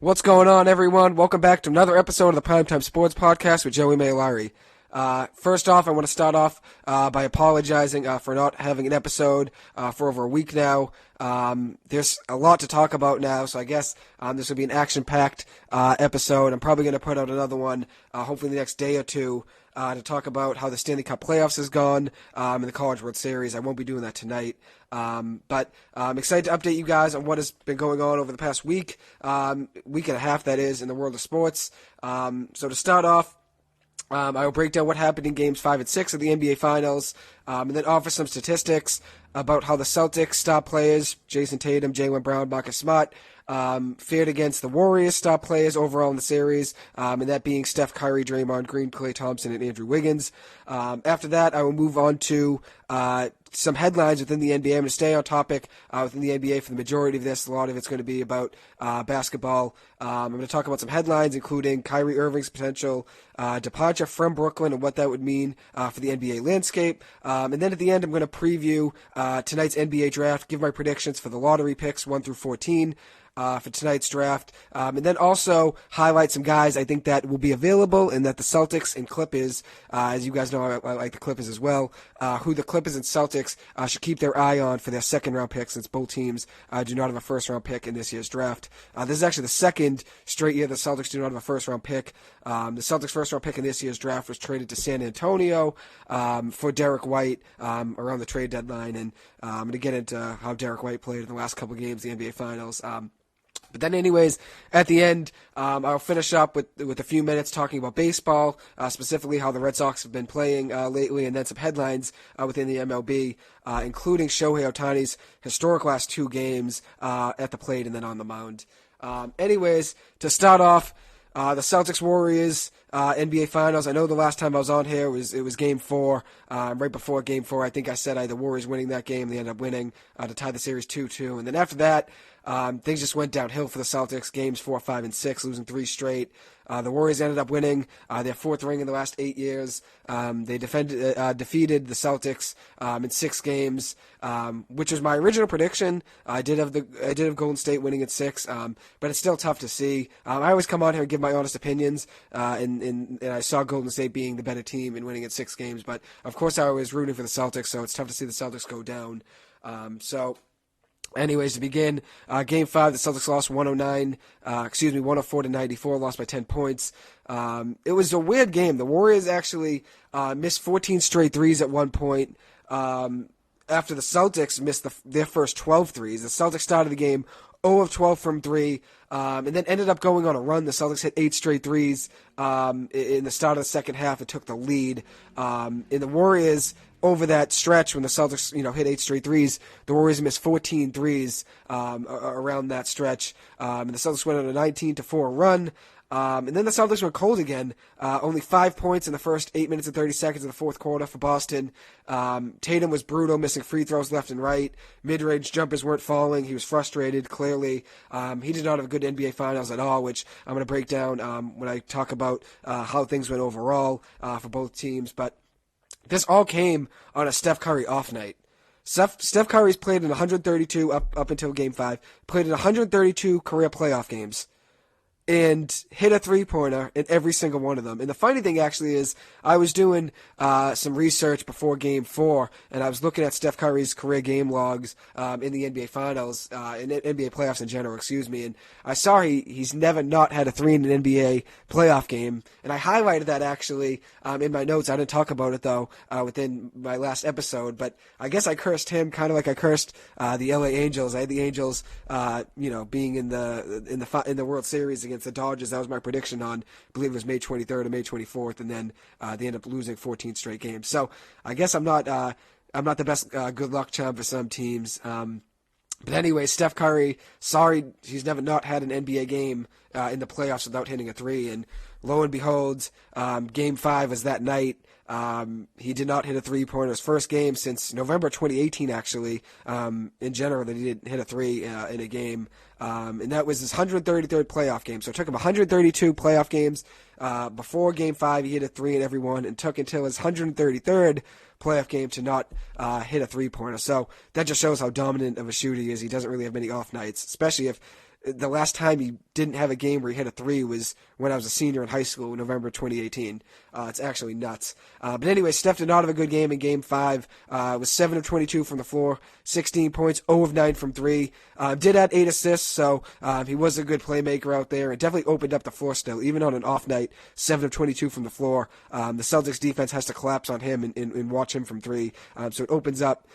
What's going on, everyone? Welcome back to another episode of the Primetime Sports Podcast with Joey Mailari. First off, I want to start off by apologizing for not having an episode for over a week now. There's a lot to talk about now, so I guess this will be an action-packed episode. I'm probably going to put out another one, hopefully the next day or two, to talk about how the Stanley Cup playoffs has gone and the College World Series. I won't be doing that tonight. But I'm excited to update you guys on what has been going on over the past week and a half, that is, in the world of sports. So to start off, I will break down what happened in Games 5 and 6 of the NBA Finals, and then offer some statistics about how the Celtics star players, Jayson Tatum, Jaylen Brown, Marcus Smart, fared against the Warriors star players overall in the series, and that being Steph Curry, Draymond Green, Klay Thompson, and Andrew Wiggins. After that, I will move on to some headlines within the NBA. I'm going to stay on topic within the NBA for the majority of this. A lot of it's going to be about basketball. I'm going to talk about some headlines, including Kyrie Irving's potential departure from Brooklyn and what that would mean for the NBA landscape. And then at the end, I'm going to preview tonight's NBA draft, give my predictions for the lottery picks 1 through 14. For tonight's draft, and then also highlight some guys I think that will be available and that the Celtics and Clippers, as you guys know, I like the Clippers as well, who the Clippers and Celtics should keep their eye on for their second-round pick, since both teams do not have a first-round pick in this year's draft. This is actually the second straight year the Celtics do not have a first-round pick. The Celtics' first-round pick in this year's draft was traded to San Antonio for Derek White around the trade deadline, and I'm going to get into how Derek White played in the last couple games of the NBA Finals. But then anyways, at the end, I'll finish up with a few minutes talking about baseball, specifically how the Red Sox have been playing lately, and then some headlines within the MLB, including Shohei Ohtani's historic last 2 games at the plate and then on the mound. Anyways, to start off, the Celtics-Warriors NBA Finals. I know the last time I was on here it was Game 4. Right before Game 4, I think I said I had the Warriors winning that game. They ended up winning to tie the series 2-2. And then after that, things just went downhill for the Celtics. Games 4, 5, and 6, losing 3 straight. The Warriors ended up winning their 4th ring in the last 8 years. They defeated the Celtics in 6 games, which was my original prediction. I did have Golden State winning at 6, but it's still tough to see. I always come on here and give my honest opinions, and I saw Golden State being the better team and winning at 6 games. But of course, I was rooting for the Celtics, so it's tough to see the Celtics go down. Anyways, to begin, Game 5, the Celtics lost 104 to 94, lost by 10 points. It was a weird game. The Warriors actually missed 14 straight threes at one point after the Celtics missed their first 12 threes. The Celtics started the game 0 of 12 from 3, and then ended up going on a run. The Celtics hit 8 straight threes in the start of the second half and took the lead. In the Warriors, over that stretch when the Celtics, hit 8 straight threes, the Warriors missed 14 threes around that stretch. And the Celtics went on a 19-4 run. And then the Celtics went cold again. Only 5 points in the first 8 minutes and 30 seconds of the fourth quarter for Boston. Tatum was brutal, missing free throws left and right. Mid-range jumpers weren't falling. He was frustrated, clearly. He did not have a good NBA Finals at all, which I'm going to break down when I talk about how things went overall for both teams. But this all came on a Steph Curry off night. Steph Curry's played in 132 up until Game 5, played in 132 career playoff games, and hit a three-pointer in every single one of them. And the funny thing actually is I was doing some research before Game 4, and I was looking at Steph Curry's career game logs in the NBA Finals, in NBA playoffs in general, and I saw he's never not had a 3 in an NBA playoff game, and I highlighted that actually in my notes. I didn't talk about it, though, within my last episode, but I guess I cursed him kind of like I cursed the LA Angels. I had the Angels, being in the World Series against the Dodgers. That was my prediction on, I believe it was May 23rd or May 24th, and then they ended up losing 14 straight games. So I guess I'm not the best good luck charm for some teams. But anyway, Steph Curry, sorry, he's never not had an NBA game in the playoffs without hitting a 3, and lo and behold, Game 5 was that night. He did not hit a three-pointer. His first game since November 2018, actually, in general, that he didn't hit a 3 in a game. And that was his 133rd playoff game. So it took him 132 playoff games. Before Game 5, he hit a 3 in every one, and took until his 133rd playoff game to not hit a three-pointer. So that just shows how dominant of a shooter he is. He doesn't really have many off nights, especially if the last time he didn't have a game where he hit a three was when I was a senior in high school in November 2018. It's actually nuts. But anyway, Steph did not have a good game in Game 5. Was 7 of 22 from the floor, 16 points, 0 of 9 from 3. Did add 8 assists, so he was a good playmaker out there. It definitely opened up the floor still, even on an off night, 7 of 22 from the floor. The Celtics defense has to collapse on him and watch him from 3. So it opens up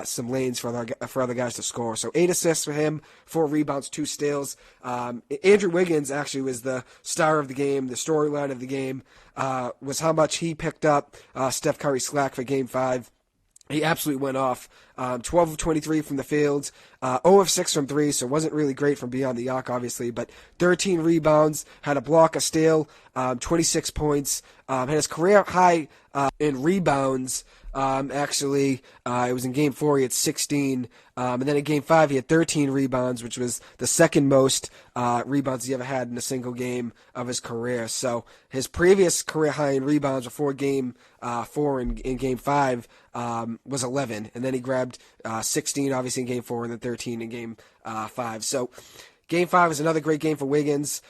some lanes for other guys to score. So 8 assists for him, 4 rebounds, 2 steals. Andrew Wiggins actually was the star of the game. The storyline of the game was how much he picked up Steph Curry slack for Game 5. He absolutely went off. 12 of 23 from the field, 0 of 6 from 3, so wasn't really great from beyond the arc, obviously, but 13 rebounds, had a block, a steal, 26 points, had his career high in rebounds. It was in Game 4, he had 16, and then in Game 5, he had 13 rebounds, which was the second most rebounds he ever had in a single game of his career. So his previous career high in rebounds before Game 4 in Game 5 was 11, and then he grabbed 16, obviously, in Game 4, and then 13 in Game 5. So Game 5 is another great game for Wiggins.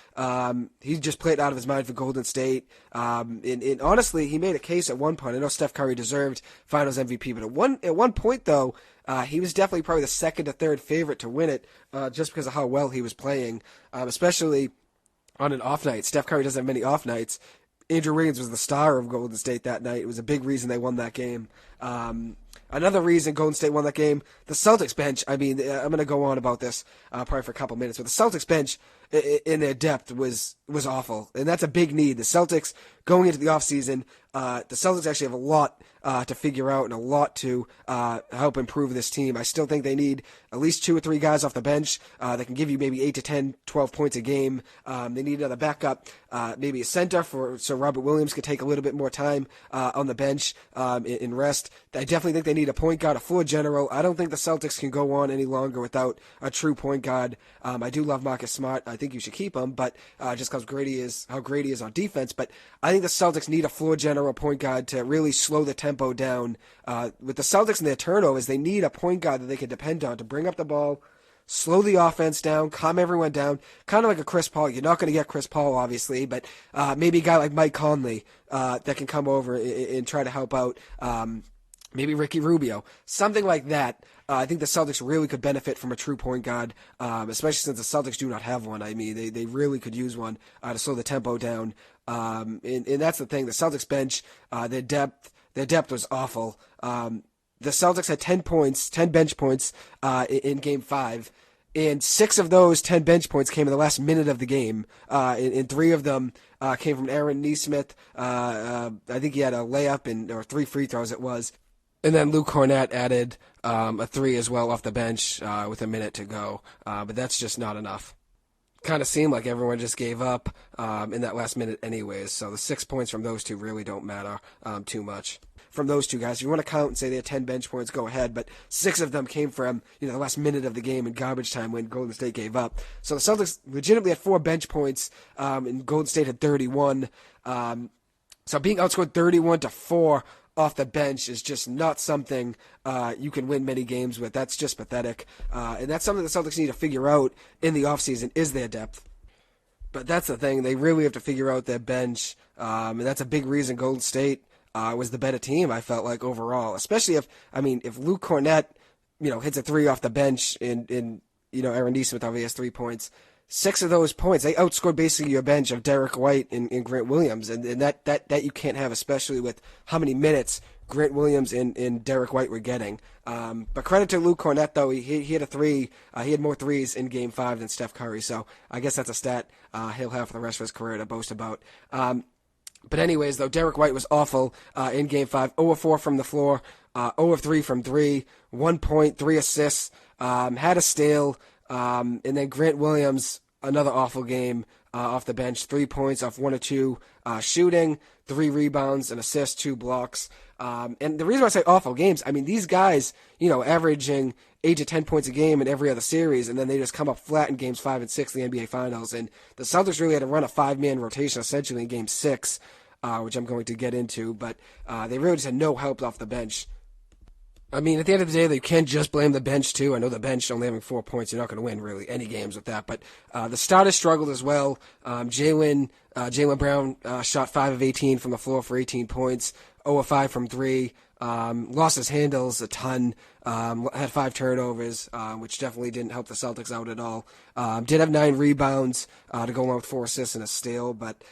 He just played out of his mind for Golden State. And honestly, he made a case at one point. I know Steph Curry deserved Finals MVP, but at one point, though, he was definitely probably the second or third favorite to win it just because of how well he was playing, especially on an off night. Steph Curry doesn't have many off nights. Andrew Wiggins was the star of Golden State that night. It was a big reason they won that game. Another reason Golden State won that game, the Celtics bench, I'm going to go on about this probably for a couple minutes, but the Celtics bench in their depth was awful, and that's a big need. The Celtics, going into the offseason, the Celtics actually have a lot to figure out and a lot to help improve this team. I still think they need at least 2 or 3 guys off the bench that can give you maybe 8 to 10, 12 points a game. They need another backup, maybe a center so Robert Williams could take a little bit more time on the bench in rest. I definitely think they need a point guard, a floor general. I don't think the Celtics can go on any longer without a true point guard. I do love Marcus Smart. I think you should keep him, but just because how great he is on defense. But I think the Celtics need a floor general point guard to really slow the tempo down. With the Celtics and their turnovers, they need a point guard that they can depend on to bring up the ball, slow the offense down, calm everyone down, kind of like a Chris Paul. You're not going to get Chris Paul, obviously, but maybe a guy like Mike Conley that can come over and try to help out. Maybe Ricky Rubio, something like that. I think the Celtics really could benefit from a true point guard, especially since the Celtics do not have one. I mean, they really could use one to slow the tempo down. And that's the thing. The Celtics bench, their depth was awful. The Celtics had 10 bench points in Game 5. And 6 of those 10 bench points came in the last minute of the game. And 3 of them came from Aaron Nesmith. I think he had a layup or 3 free throws it was. And then Luke Cornett added a 3 as well off the bench with a minute to go. But that's just not enough. Kind of seemed like everyone just gave up in that last minute anyways. So the 6 points from those 2 really don't matter too much. From those 2 guys, if you want to count and say they had 10 bench points, go ahead. But 6 of them came from the last minute of the game in garbage time when Golden State gave up. So the Celtics legitimately had 4 bench points, and Golden State had 31. So being outscored 31-4 off the bench is just not something you can win many games with. That's just pathetic. And that's something the Celtics need to figure out in the offseason is their depth. But that's the thing. They really have to figure out their bench. And that's a big reason Golden State was the better team, I felt like, overall. Especially if Luke Cornett, hits a 3 off the bench and Aaron Nesmith obviously has 3 points. 6 of those points, they outscored basically your bench of Derek White and Grant Williams, and that you can't have, especially with how many minutes Grant Williams and Derek White were getting. But credit to Luke Cornett, though, he hit a 3. He had more 3s in Game 5 than Steph Curry, so I guess that's a stat he'll have for the rest of his career to boast about. But anyways, though, Derek White was awful in Game 5. 0 of 4 from the floor, 0 of 3 from 3, 1 point, 3 assists, had a steal, and then Grant Williams, another awful game off the bench, 3 points off 1 of 2 shooting, 3 rebounds, an assist, 2 blocks. And the reason why I say awful games, these guys, averaging 8 to 10 points a game in every other series, and then they just come up flat in Games 5 and 6 in the NBA Finals. And the Celtics really had to run a 5-man rotation essentially in Game 6, which I'm going to get into, but they really just had no help off the bench. I mean, at the end of the day, you can't just blame the bench, too. I know the bench only having 4 points, you're not going to win, really, any games with that. But the starters struggled as well. Jaylen Brown shot 5 of 18 from the floor for 18 points, 0 of 5 from 3. Lost his handles a ton, had 5 turnovers, which definitely didn't help the Celtics out at all. Did have 9 rebounds to go along with 4 assists and a steal, but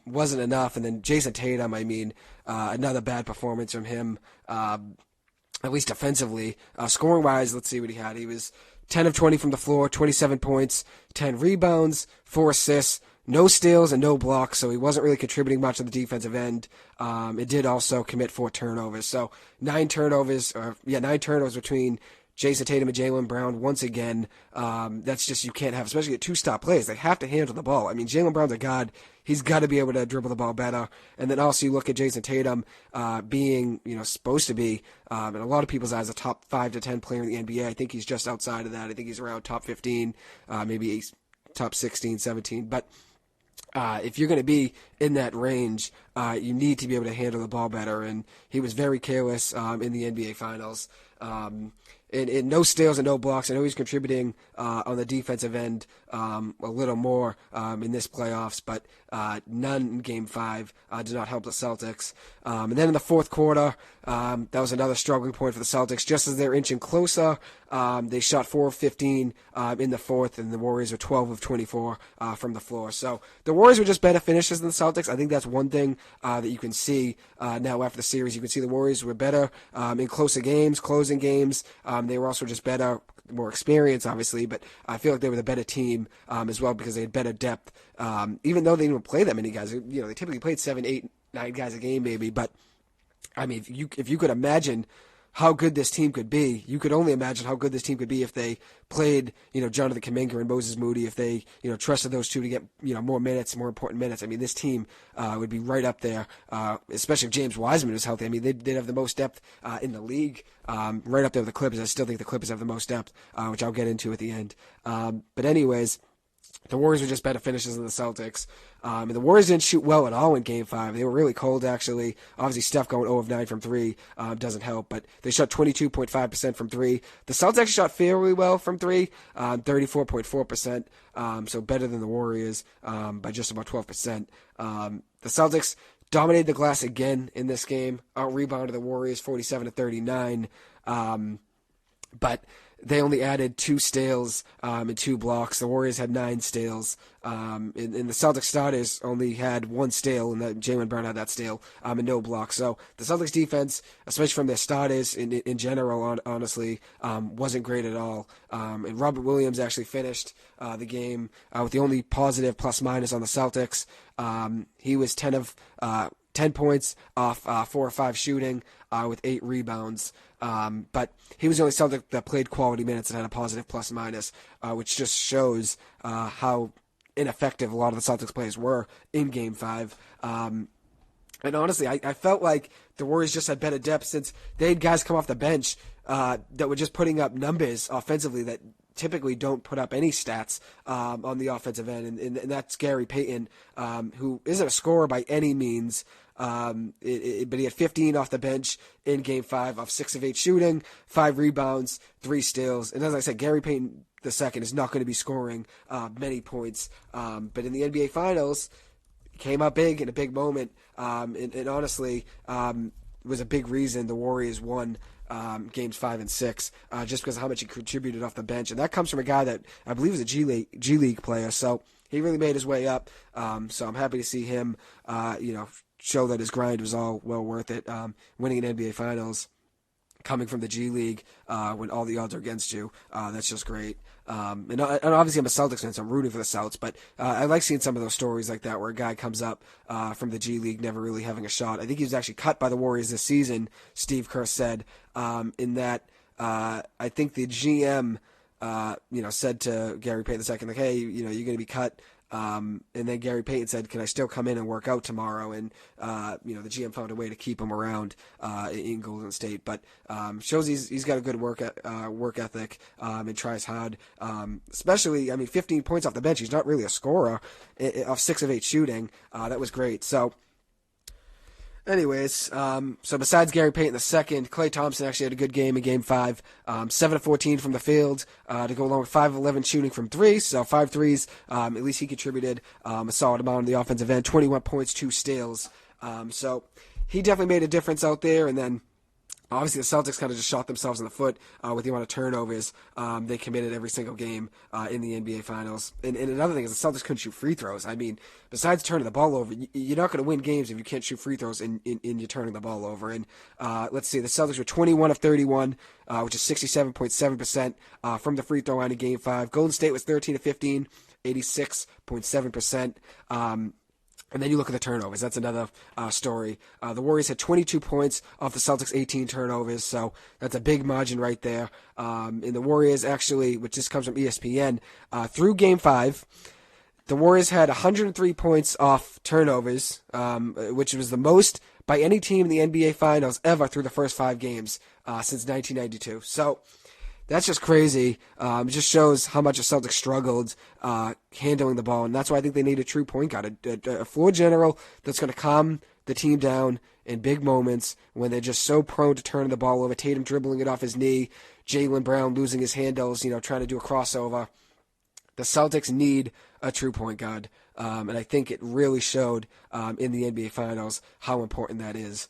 wasn't enough. And then Jayson Tatum, another bad performance from him. At least offensively. Scoring-wise, let's see what he had. He was 10 of 20 from the floor, 27 points, 10 rebounds, 4 assists, no steals and no blocks, so he wasn't really contributing much on the defensive end. It did also commit 4 turnovers. So 9 turnovers between Jayson Tatum and Jaylen Brown once again. That's just, you can't have, especially at 2-stop players. They have to handle the ball. I mean, Jaylen Brown's a god. He's got to be able to dribble the ball better. And then also you look at Jayson Tatum being, supposed to be, in a lot of people's eyes, a top 5 to 10 player in the NBA. I think he's just outside of that. I think he's around top 15, maybe he's top 16, 17. But if you're going to be in that range, you need to be able to handle the ball better. And he was very careless in the NBA Finals. And no steals and no blocks. I know he's contributing on the defensive end a little more in this playoffs, but none in Game 5 did not help the Celtics. And then in the fourth quarter, that was another struggling point for the Celtics. Just as they're inching closer, they shot 4 of 15 in the fourth, and the Warriors were 12 of 24 from the floor. So the Warriors were just better finishers than the Celtics. I think that's one thing that you can see now after the series. You can see the Warriors were better in closer games, closing games. They were also just better, more experience, obviously, but I feel like they were the better team as well because they had better depth. Even though they didn't play that many guys, they typically played 7, 8, 9 guys a game maybe. But I mean, if you could imagine how good this team could be, you could only imagine how good this team could be if they played, Jonathan Kuminga and Moses Moody, if they, trusted those two to get, more minutes, more important minutes. I mean, this team would be right up there, especially if James Wiseman was healthy. I mean, they'd have the most depth in the league, right up there with the Clippers. I still think the Clippers have the most depth, which I'll get into at the end. But anyways, the Warriors were just better finishers than the Celtics. And the Warriors didn't shoot well at all in Game 5. They were really cold, actually. Obviously, Steph going 0 of 9 from 3 doesn't help, but they shot 22.5% from 3. The Celtics actually shot fairly well from 3, 34.4%, so better than the Warriors by just about 12%. The Celtics dominated the glass again in this game, out-rebounded the Warriors 47-39, but they only added 2 steals and 2 blocks. The Warriors had 9 steals. And the Celtics starters only had 1 steal, and Jaylen Brown had that steal, and no blocks. So the Celtics defense, especially from their starters in general, honestly, wasn't great at all. And Robert Williams actually finished the game with the only positive plus-minus on the Celtics. He was 10 points off 4 or 5 shooting with 8 rebounds. But he was the only Celtic that played quality minutes and had a positive plus-minus, which just shows how ineffective a lot of the Celtics players were in Game 5. And honestly, I felt like the Warriors just had better depth since they had guys come off the bench that were just putting up numbers offensively that typically don't put up any stats on the offensive end, and that's Gary Payton, who isn't a scorer by any means, but he had 15 off the bench in Game 5 off 6 of 8 shooting, 5 rebounds, 3 steals. And as I said, Gary Payton II is not going to be scoring many points. But in the NBA Finals, he came up big in a big moment, and honestly was a big reason the Warriors won games 5 and 6, just because of how much he contributed off the bench. And that comes from a guy that I believe is a G League player. So he really made his way up. So I'm happy to see him, show that his grind was all well worth it. Winning an NBA Finals, coming from the G League, when all the odds are against you, that's just great. And obviously I'm a Celtics fan, so I'm rooting for the Celtics, but I like seeing some of those stories like that where a guy comes up from the G League never really having a shot. I think he was actually cut by the Warriors this season, Steve Kerr said, in that I think the GM said to Gary Payton II, like, hey, you're going to be cut. And then Gary Payton said, can I still come in and work out tomorrow? And, the GM found a way to keep him around in Golden State. But shows he's got a good work ethic and tries hard. Especially, 15 points off the bench. He's not really a scorer off 6 of 8 shooting. That was great. So, Anyways, so besides Gary Payton II, Klay Thompson actually had a good game in Game 5. 7 of 14 from the field to go along with 5 of 11 shooting from 3. So 5 threes. At least he contributed a solid amount on the offensive end. 21 points, 2 steals. So he definitely made a difference out there. And then obviously, the Celtics kind of just shot themselves in the foot with the amount of turnovers they committed every single game in the NBA Finals. And another thing is the Celtics couldn't shoot free throws. I mean, besides turning the ball over, you're not going to win games if you can't shoot free throws and you're turning the ball over. And let's see, the Celtics were 21 of 31, which is 67.7% from the free throw line in Game 5. Golden State was 13 of 15, 86.7%. And then you look at the turnovers. That's another story. The Warriors had 22 points off the Celtics' 18 turnovers, so that's a big margin right there. And the Warriors actually, which just comes from ESPN, through Game 5, the Warriors had 103 points off turnovers, which was the most by any team in the NBA Finals ever through the first 5 games since 1992. So that's just crazy. It just shows how much the Celtics struggled handling the ball, and that's why I think they need a true point guard, a floor general that's going to calm the team down in big moments when they're just so prone to turning the ball over. Tatum dribbling it off his knee, Jaylen Brown losing his handles, trying to do a crossover. The Celtics need a true point guard, and I think it really showed in the NBA Finals how important that is.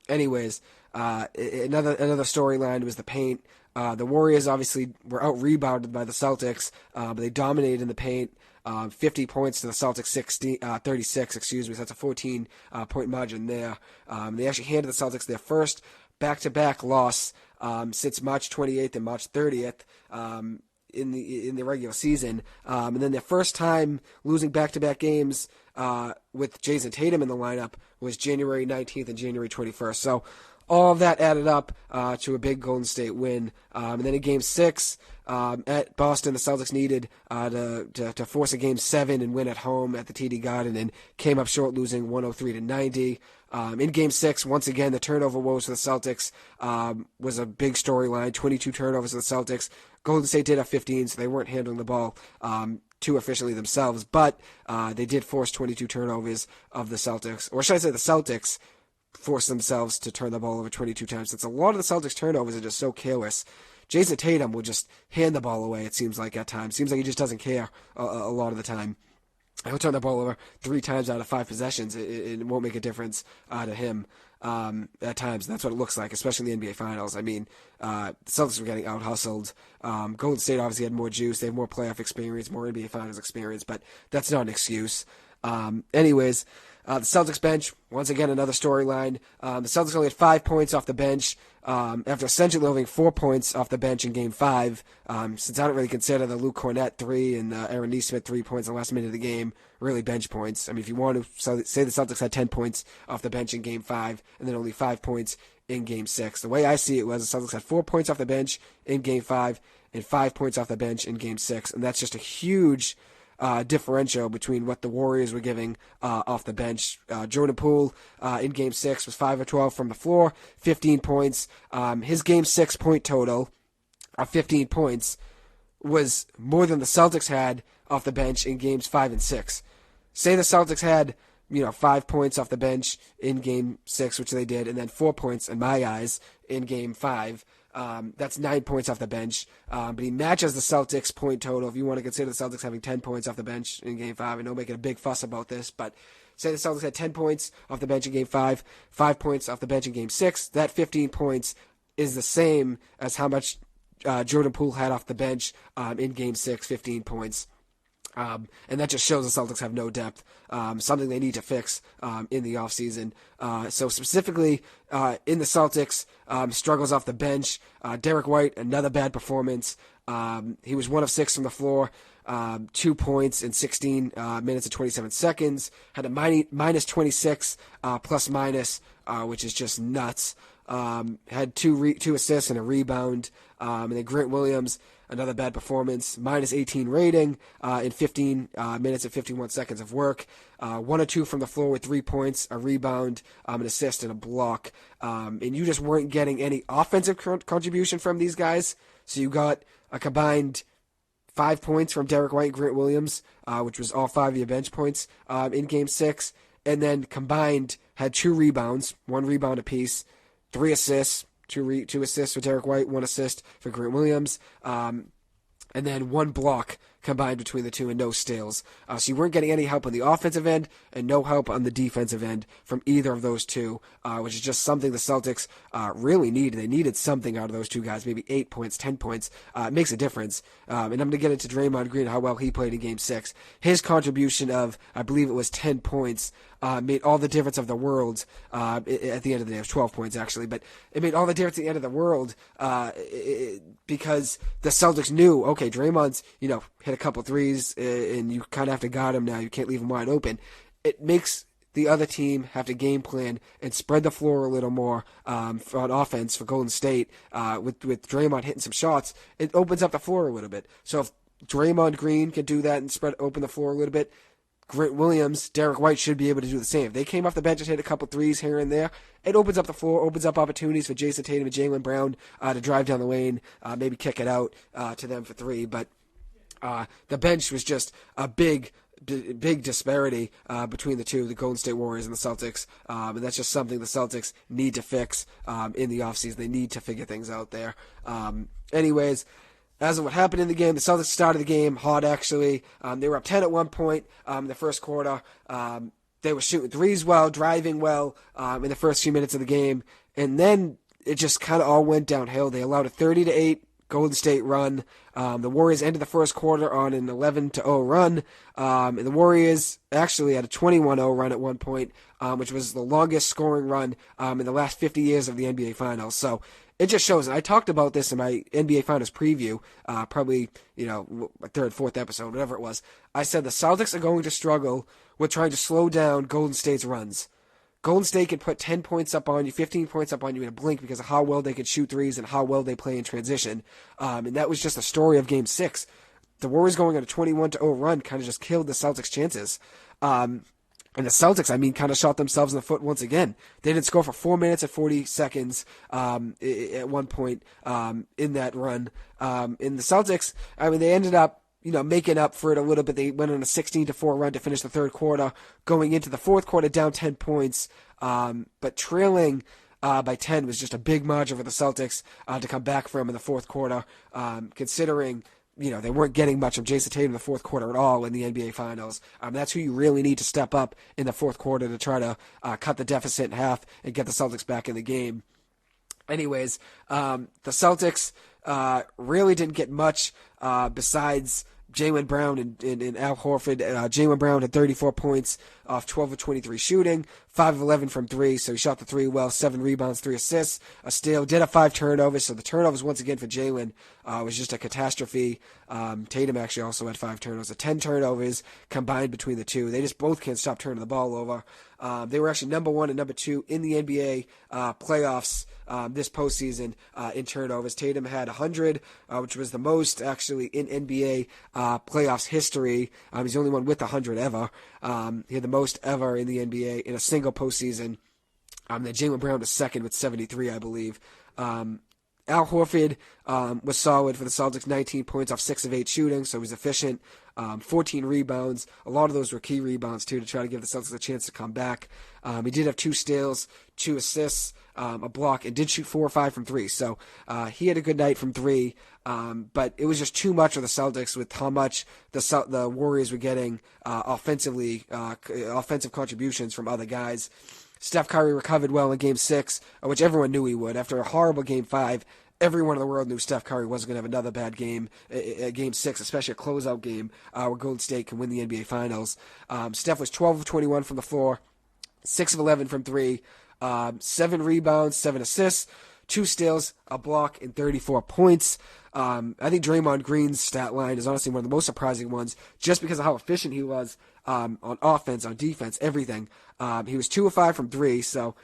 Anyways, another storyline was the paint. The Warriors obviously were out-rebounded by the Celtics, but they dominated in the paint. 50 points to the Celtics 36, so that's a 14-point margin there. They actually handed the Celtics their first back-to-back loss since March 28th and March 30th in the regular season. And then their first time losing back-to-back games with Jayson Tatum in the lineup was January 19th and January 21st. So all of that added up to a big Golden State win. And then in Game 6 at Boston, the Celtics needed to force a Game 7 and win at home at the TD Garden and came up short, losing 103-90. In Game 6, once again, the turnover woes for the Celtics was a big storyline. 22 turnovers for the Celtics. Golden State did have 15, so they weren't handling the ball too efficiently themselves, but they did force 22 turnovers of the Celtics. Or should I say the Celtics force themselves to turn the ball over 22 times. Since a lot of the Celtics turnovers are just so careless. Jayson Tatum will just hand the ball away, it seems like, at times. Seems like he just doesn't care a lot of the time. He'll turn the ball over 3 times out of 5 possessions. It won't make a difference to him at times. That's what it looks like, especially in the NBA Finals. I mean, the Celtics were getting out-hustled. Golden State obviously had more juice. They have more playoff experience, more NBA Finals experience, but that's not an excuse. Anyways, the Celtics bench, once again, another storyline. The Celtics only had 5 points off the bench after essentially having 4 points off the bench in Game 5. Since I don't really consider the Luke Cornett 3 and the Aaron Nesmith 3 points in the last minute of the game really bench points. I mean, if you want to say the Celtics had 10 points off the bench in Game 5 and then only 5 points in Game 6. The way I see it was the Celtics had 4 points off the bench in Game 5 and 5 points off the bench in Game 6. And that's just a huge differential between what the Warriors were giving off the bench. Jordan Poole in Game 6 was 5 of 12 from the floor, 15 points. His Game 6 point total of 15 points was more than the Celtics had off the bench in Games 5 and 6. Say the Celtics had 5 points off the bench in Game 6, which they did, and then 4 points, in my eyes, in Game 5. That's 9 points off the bench. But he matches the Celtics point total. If you want to consider the Celtics having 10 points off the bench in Game 5, I know making a big fuss about this, but say the Celtics had 10 points off the bench in Game 5, 5 points off the bench in Game 6, that 15 points is the same as how much Jordan Poole had off the bench in Game 6, 15 points. And that just shows the Celtics have no depth, something they need to fix in the offseason. So specifically in the Celtics, struggles off the bench. Derek White, another bad performance. He was 1 of 6 from the floor, 2 points in 16 minutes and 27 seconds. Had a minus 26 plus minus, which is just nuts. Had two assists and a rebound. And then Grant Williams, another bad performance, minus 18 rating in 15 minutes and 51 seconds of work. 1 or 2 from the floor with 3 points, a rebound, an assist, and a block. And you just weren't getting any offensive contribution from these guys. So you got a combined 5 points from Derek White and Grant Williams, which was all 5 of your bench points in Game 6. and then combined had 2 rebounds, 1 rebound apiece, 3 assists, 2 assists for Derek White, 1 assist for Grant Williams, and then 1 block combined between the two and no steals. So you weren't getting any help on the offensive end and no help on the defensive end from either of those two, which is just something the Celtics really need. They needed something out of those two guys, maybe 8 points, 10 points. It makes a difference. And I'm going to get into Draymond Green, how well he played in Game 6. His contribution of, I believe it was 10 points, made all the difference of the world at the end of the day. It was 12 points, actually. But it made all the difference at the end of the world because the Celtics knew, okay, Draymond's, hit a couple threes, and you kind of have to guard him now. You can't leave him wide open. It makes the other team have to game plan and spread the floor a little more on offense for Golden State. With Draymond hitting some shots, it opens up the floor a little bit. So if Draymond Green can do that and open the floor a little bit, Grant Williams, Derek White should be able to do the same. If they came off the bench and hit a couple threes here and there, it opens up the floor, opens up opportunities for Jayson Tatum and Jaylen Brown to drive down the lane, maybe kick it out to them for 3. But the bench was just a big disparity between the two, the Golden State Warriors and the Celtics, and that's just something the Celtics need to fix in the offseason. They need to figure things out there. Anyways, as of what happened in the game, the Celtics started the game hot, actually. They were up 10 at one point in the first quarter. They were shooting threes well, driving well in the first few minutes of the game, and then it just kind of all went downhill. They allowed a 30-8 Golden State run. The Warriors ended the first quarter on an 11-0 run. And the Warriors actually had a 21-0 run at one point, which was the longest scoring run in the last 50 years of the NBA Finals. So it just shows, and I talked about this in my NBA Finals preview, probably, third, fourth episode, whatever it was. I said the Celtics are going to struggle with trying to slow down Golden State's runs. Golden State can put 10 points up on you, 15 points up on you in a blink because of how well they can shoot threes and how well they play in transition. And that was just the story of Game 6. The Warriors going on a 21-0 run kind of just killed the Celtics' chances. And the Celtics, kind of shot themselves in the foot once again. They didn't score for 4 minutes and 40 seconds at one point in that run. And the Celtics, they ended up making up for it a little bit. They went on a 16-4 run to finish the third quarter, going into the fourth quarter down 10 points. But trailing by 10 was just a big margin for the Celtics to come back from in the fourth quarter, considering they weren't getting much of Jayson Tatum in the fourth quarter at all in the NBA Finals. That's who you really need to step up in the fourth quarter to try to cut the deficit in half and get the Celtics back in the game. Anyways, the Celtics really didn't get much besides Jaylen Brown and Al Horford. Jaylen Brown had 34 points off 12 of 23 shooting, 5 of 11 from 3, so he shot the 3 well, 7 rebounds, 3 assists, a steal, did have 5 turnovers, so the turnovers once again for Jaylen was just a catastrophe. Tatum actually also had 5 turnovers, so 10 turnovers combined between the two. They just both can't stop turning the ball over. They were actually number 1 and number 2 in the NBA playoffs this postseason in turnovers. Tatum had 100, which was the most actually in NBA playoffs history. He's the only one with 100 ever. He had the most ever in the NBA in a single postseason. Then Jaylen Brown was second with 73, I believe. Al Horford was solid for the Celtics, 19 points off 6 of 8 shooting, so he was efficient. 14 rebounds. A lot of those were key rebounds, too, to try to give the Celtics a chance to come back. He did have 2 steals, 2 assists, a block, and did shoot 4 or 5 from 3. So he had a good night from 3, but it was just too much for the Celtics with how much the Warriors were getting offensive contributions from other guys. Steph Curry recovered well in Game 6, which everyone knew he would. After a horrible Game 5, everyone in the world knew Steph Curry wasn't going to have another bad game at Game 6, especially a closeout game where Golden State can win the NBA Finals. Steph was 12 of 21 from the floor, 6 of 11 from 3, 7 rebounds, 7 assists, 2 steals, a block, and 34 points. I think Draymond Green's stat line is honestly one of the most surprising ones just because of how efficient he was on offense, on defense, everything. He was 2 of 5 from 3, so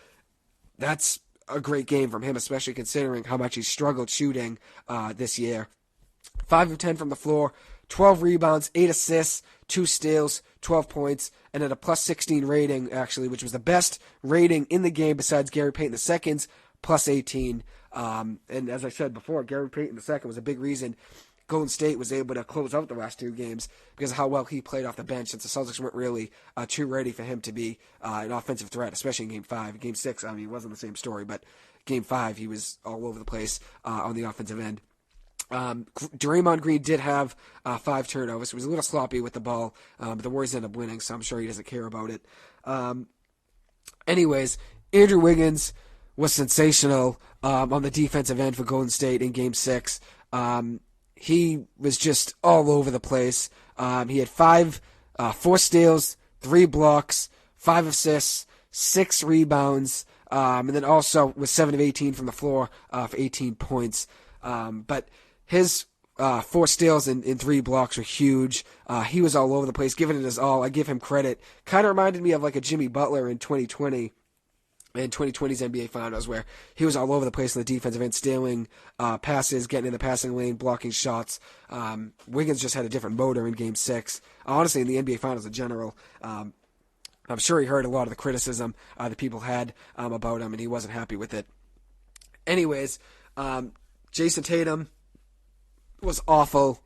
that's a great game from him, especially considering how much he struggled shooting this year. 5 of 10 from the floor, 12 rebounds, 8 assists, 2 steals, 12 points, and at a plus 16 rating, actually, which was the best rating in the game besides Gary Payton II's plus 18. And as I said before, Gary Payton II was a big reason Golden State was able to close out the last two games because of how well he played off the bench, since the Celtics weren't really too ready for him to be an offensive threat, especially in Game 5. Game 6, I mean, it wasn't the same story, but Game 5, he was all over the place on the offensive end. Draymond Green did have 5 turnovers. He was a little sloppy with the ball, but the Warriors ended up winning, so I'm sure he doesn't care about it. Anyways, Andrew Wiggins was sensational on the defensive end for Golden State in Game 6. He was just all over the place. He had 4 steals, 3 blocks, 5 assists, 6 rebounds, and then also was 7 of 18 from the floor for 18 points. But his 4 steals and 3 blocks were huge. He was all over the place, giving it his all. I give him credit. Kind of reminded me of like a Jimmy Butler in 2020. In 2020's NBA Finals, where he was all over the place on the defensive end, stealing passes, getting in the passing lane, blocking shots. Wiggins just had a different motor in Game 6. Honestly, in the NBA Finals in general, I'm sure he heard a lot of the criticism that people had about him, and he wasn't happy with it. Anyways, Jayson Tatum was awful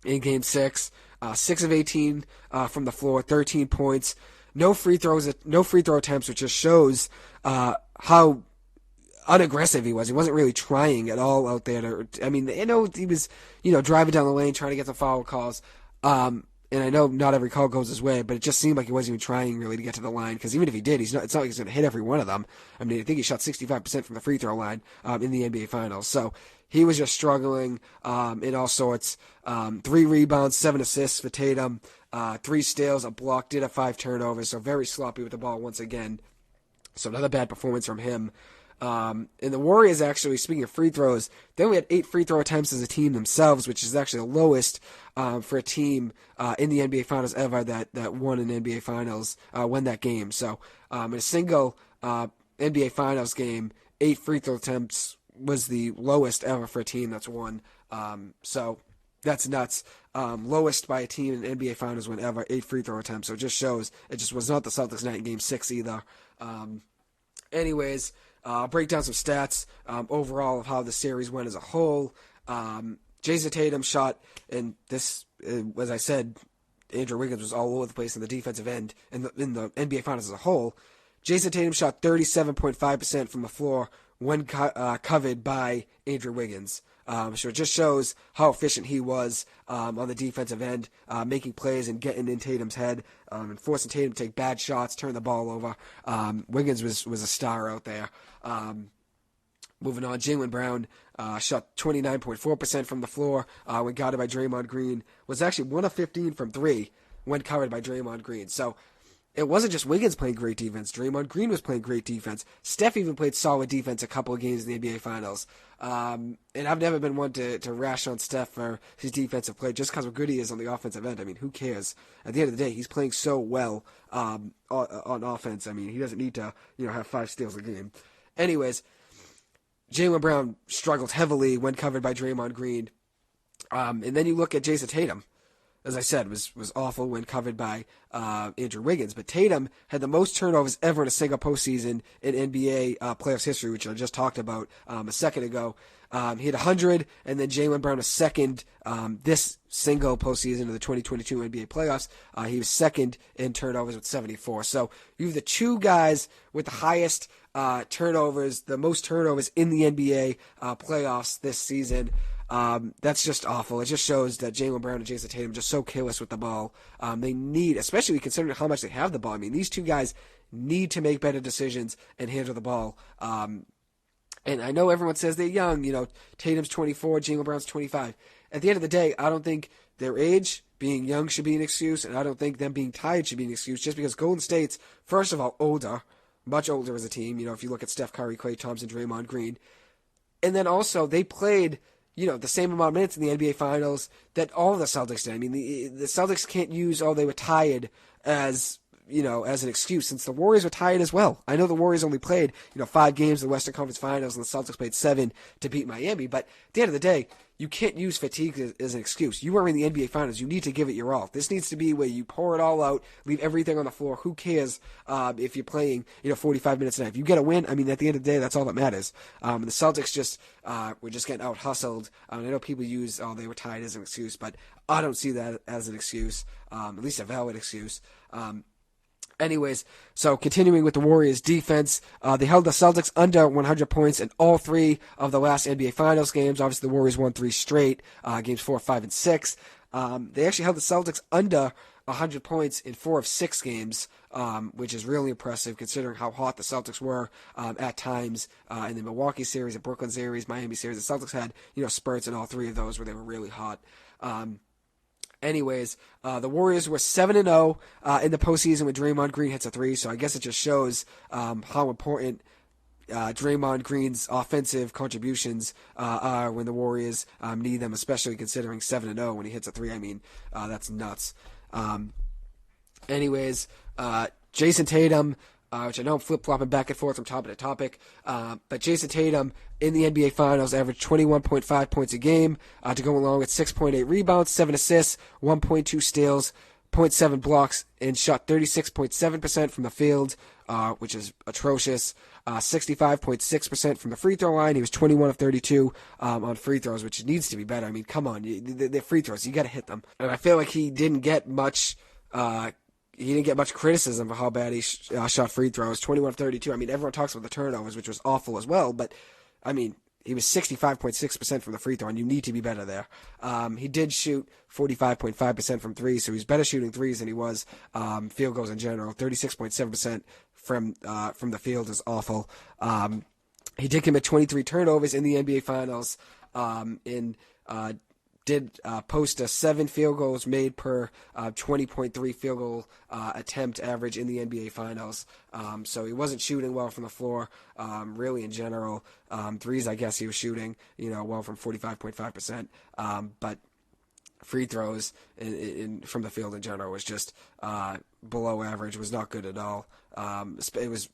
in Game 6. 6 of 18 from the floor, 13 points. No free throw attempts, which just shows how unaggressive he was. He wasn't really trying at all out there. He was, driving down the lane trying to get some foul calls. And I know not every call goes his way, but it just seemed like he wasn't even trying really to get to the line. Because even if he did, it's not like he's going to hit every one of them. I mean, I think he shot 65% from the free throw line in the NBA Finals. So he was just struggling in all sorts. 3 rebounds, 7 assists for Tatum. 3 steals, a block, did have 5 turnovers, so very sloppy with the ball once again. So another bad performance from him. And the Warriors, actually, speaking of free throws, they only had 8 free throw attempts as a team themselves, which is actually the lowest for a team in the NBA Finals ever that won an NBA Finals, won that game. So in a single NBA Finals game, 8 free throw attempts was the lowest ever for a team that's won. So that's nuts. Lowest by a team in NBA Finals win ever, 8 free throw attempts. So it just shows it just was not the Celtics night in Game 6 either. Anyways, I'll break down some stats overall of how the series went as a whole. Jayson Tatum shot, and this, as I said, Andrew Wiggins was all over the place in the defensive end in the NBA Finals as a whole. Jayson Tatum shot 37.5% from the floor when covered by Andrew Wiggins. So it just shows how efficient he was on the defensive end, making plays and getting in Tatum's head, and forcing Tatum to take bad shots, turn the ball over. Wiggins was a star out there. Moving on, Jaylen Brown shot 29.4% from the floor when guarded by Draymond Green. Was actually 1 of 15 from 3 when covered by Draymond Green. So it wasn't just Wiggins playing great defense. Draymond Green was playing great defense. Steph even played solid defense a couple of games in the NBA Finals. And I've never been one to rash on Steph for his defensive play just because of how good he is on the offensive end. I mean, who cares? At the end of the day, he's playing so well on offense. I mean, he doesn't need to have 5 steals a game. Anyways, Jaylen Brown struggled heavily when covered by Draymond Green. And then you look at Jayson Tatum. As I said, was awful when covered by Andrew Wiggins. But Tatum had the most turnovers ever in a single postseason in NBA playoffs history, which I just talked about a second ago. He had 100, and then Jaylen Brown was second this single postseason of the 2022 NBA playoffs. He was second in turnovers with 74. So you have the 2 guys with the highest turnovers, the most turnovers in the NBA playoffs this season. That's just awful. It just shows that Jaylen Brown and Jayson Tatum are just so careless with the ball. They need, especially considering how much they have the ball. I mean, these 2 guys need to make better decisions and handle the ball. And I know everyone says they're young. Tatum's 24, Jaylen Brown's 25. At the end of the day, I don't think their age, being young, should be an excuse, and I don't think them being tired should be an excuse, just because Golden State's, first of all, older, much older as a team. If you look at Steph Curry, Klay Thompson, Draymond Green. And then also, they played the same amount of minutes in the NBA Finals that all the Celtics did. I mean, the Celtics can't use, they were tired as, as an excuse, since the Warriors were tied as well. I know the Warriors only played, 5 games in the Western Conference Finals, and the Celtics played 7 to beat Miami. But at the end of the day, you can't use fatigue as an excuse. You are in the NBA Finals. You need to give it your all. This needs to be where you pour it all out, leave everything on the floor. Who cares if you're playing, 45 minutes a night? If you get a win, I mean, at the end of the day, that's all that matters. The Celtics were just getting out-hustled. I know people use, they were tied as an excuse, but I don't see that as an excuse, at least a valid excuse. Anyways, so continuing with the Warriors' defense, they held the Celtics under 100 points in all 3 of the last NBA Finals games. Obviously, the Warriors won 3 straight, games 4, 5, and 6. They actually held the Celtics under 100 points in 4 of 6 games, which is really impressive considering how hot the Celtics were at times in the Milwaukee series, the Brooklyn series, Miami series. The Celtics had, spurts in all 3 of those where they were really hot. Anyways, the Warriors were 7-0 in the postseason when Draymond Green hits a 3, so I guess it just shows how important Draymond Green's offensive contributions are when the Warriors need them, especially considering 7-0 when he hits a 3. I mean, that's nuts. Anyways, Jayson Tatum, which I know I'm flip-flopping back and forth from topic to topic, but Jayson Tatum in the NBA Finals averaged 21.5 points a game to go along with 6.8 rebounds, 7 assists, 1.2 steals, 0.7 blocks, and shot 36.7% from the field, which is atrocious. 65.6% from the free throw line. He was 21 of 32 on free throws, which needs to be better. I mean, come on, they're free throws. You got to hit them. And I feel like he didn't get much criticism for how bad he shot free throws. 21 of 32. I mean, everyone talks about the turnovers, which was awful as well. But, I mean, he was 65.6% from the free throw, and you need to be better there. He did shoot 45.5% from threes, so he's better shooting threes than he was field goals in general. 36.7% from the field is awful. He did commit 23 turnovers in the NBA Finals. Did post a 7 field goals made per 20.3 field goal attempt average in the NBA Finals. So he wasn't shooting well from the floor, really in general. Threes, I guess he was shooting, well from 45.5%. But free throws from the field in general was just below average, was not good at all. It was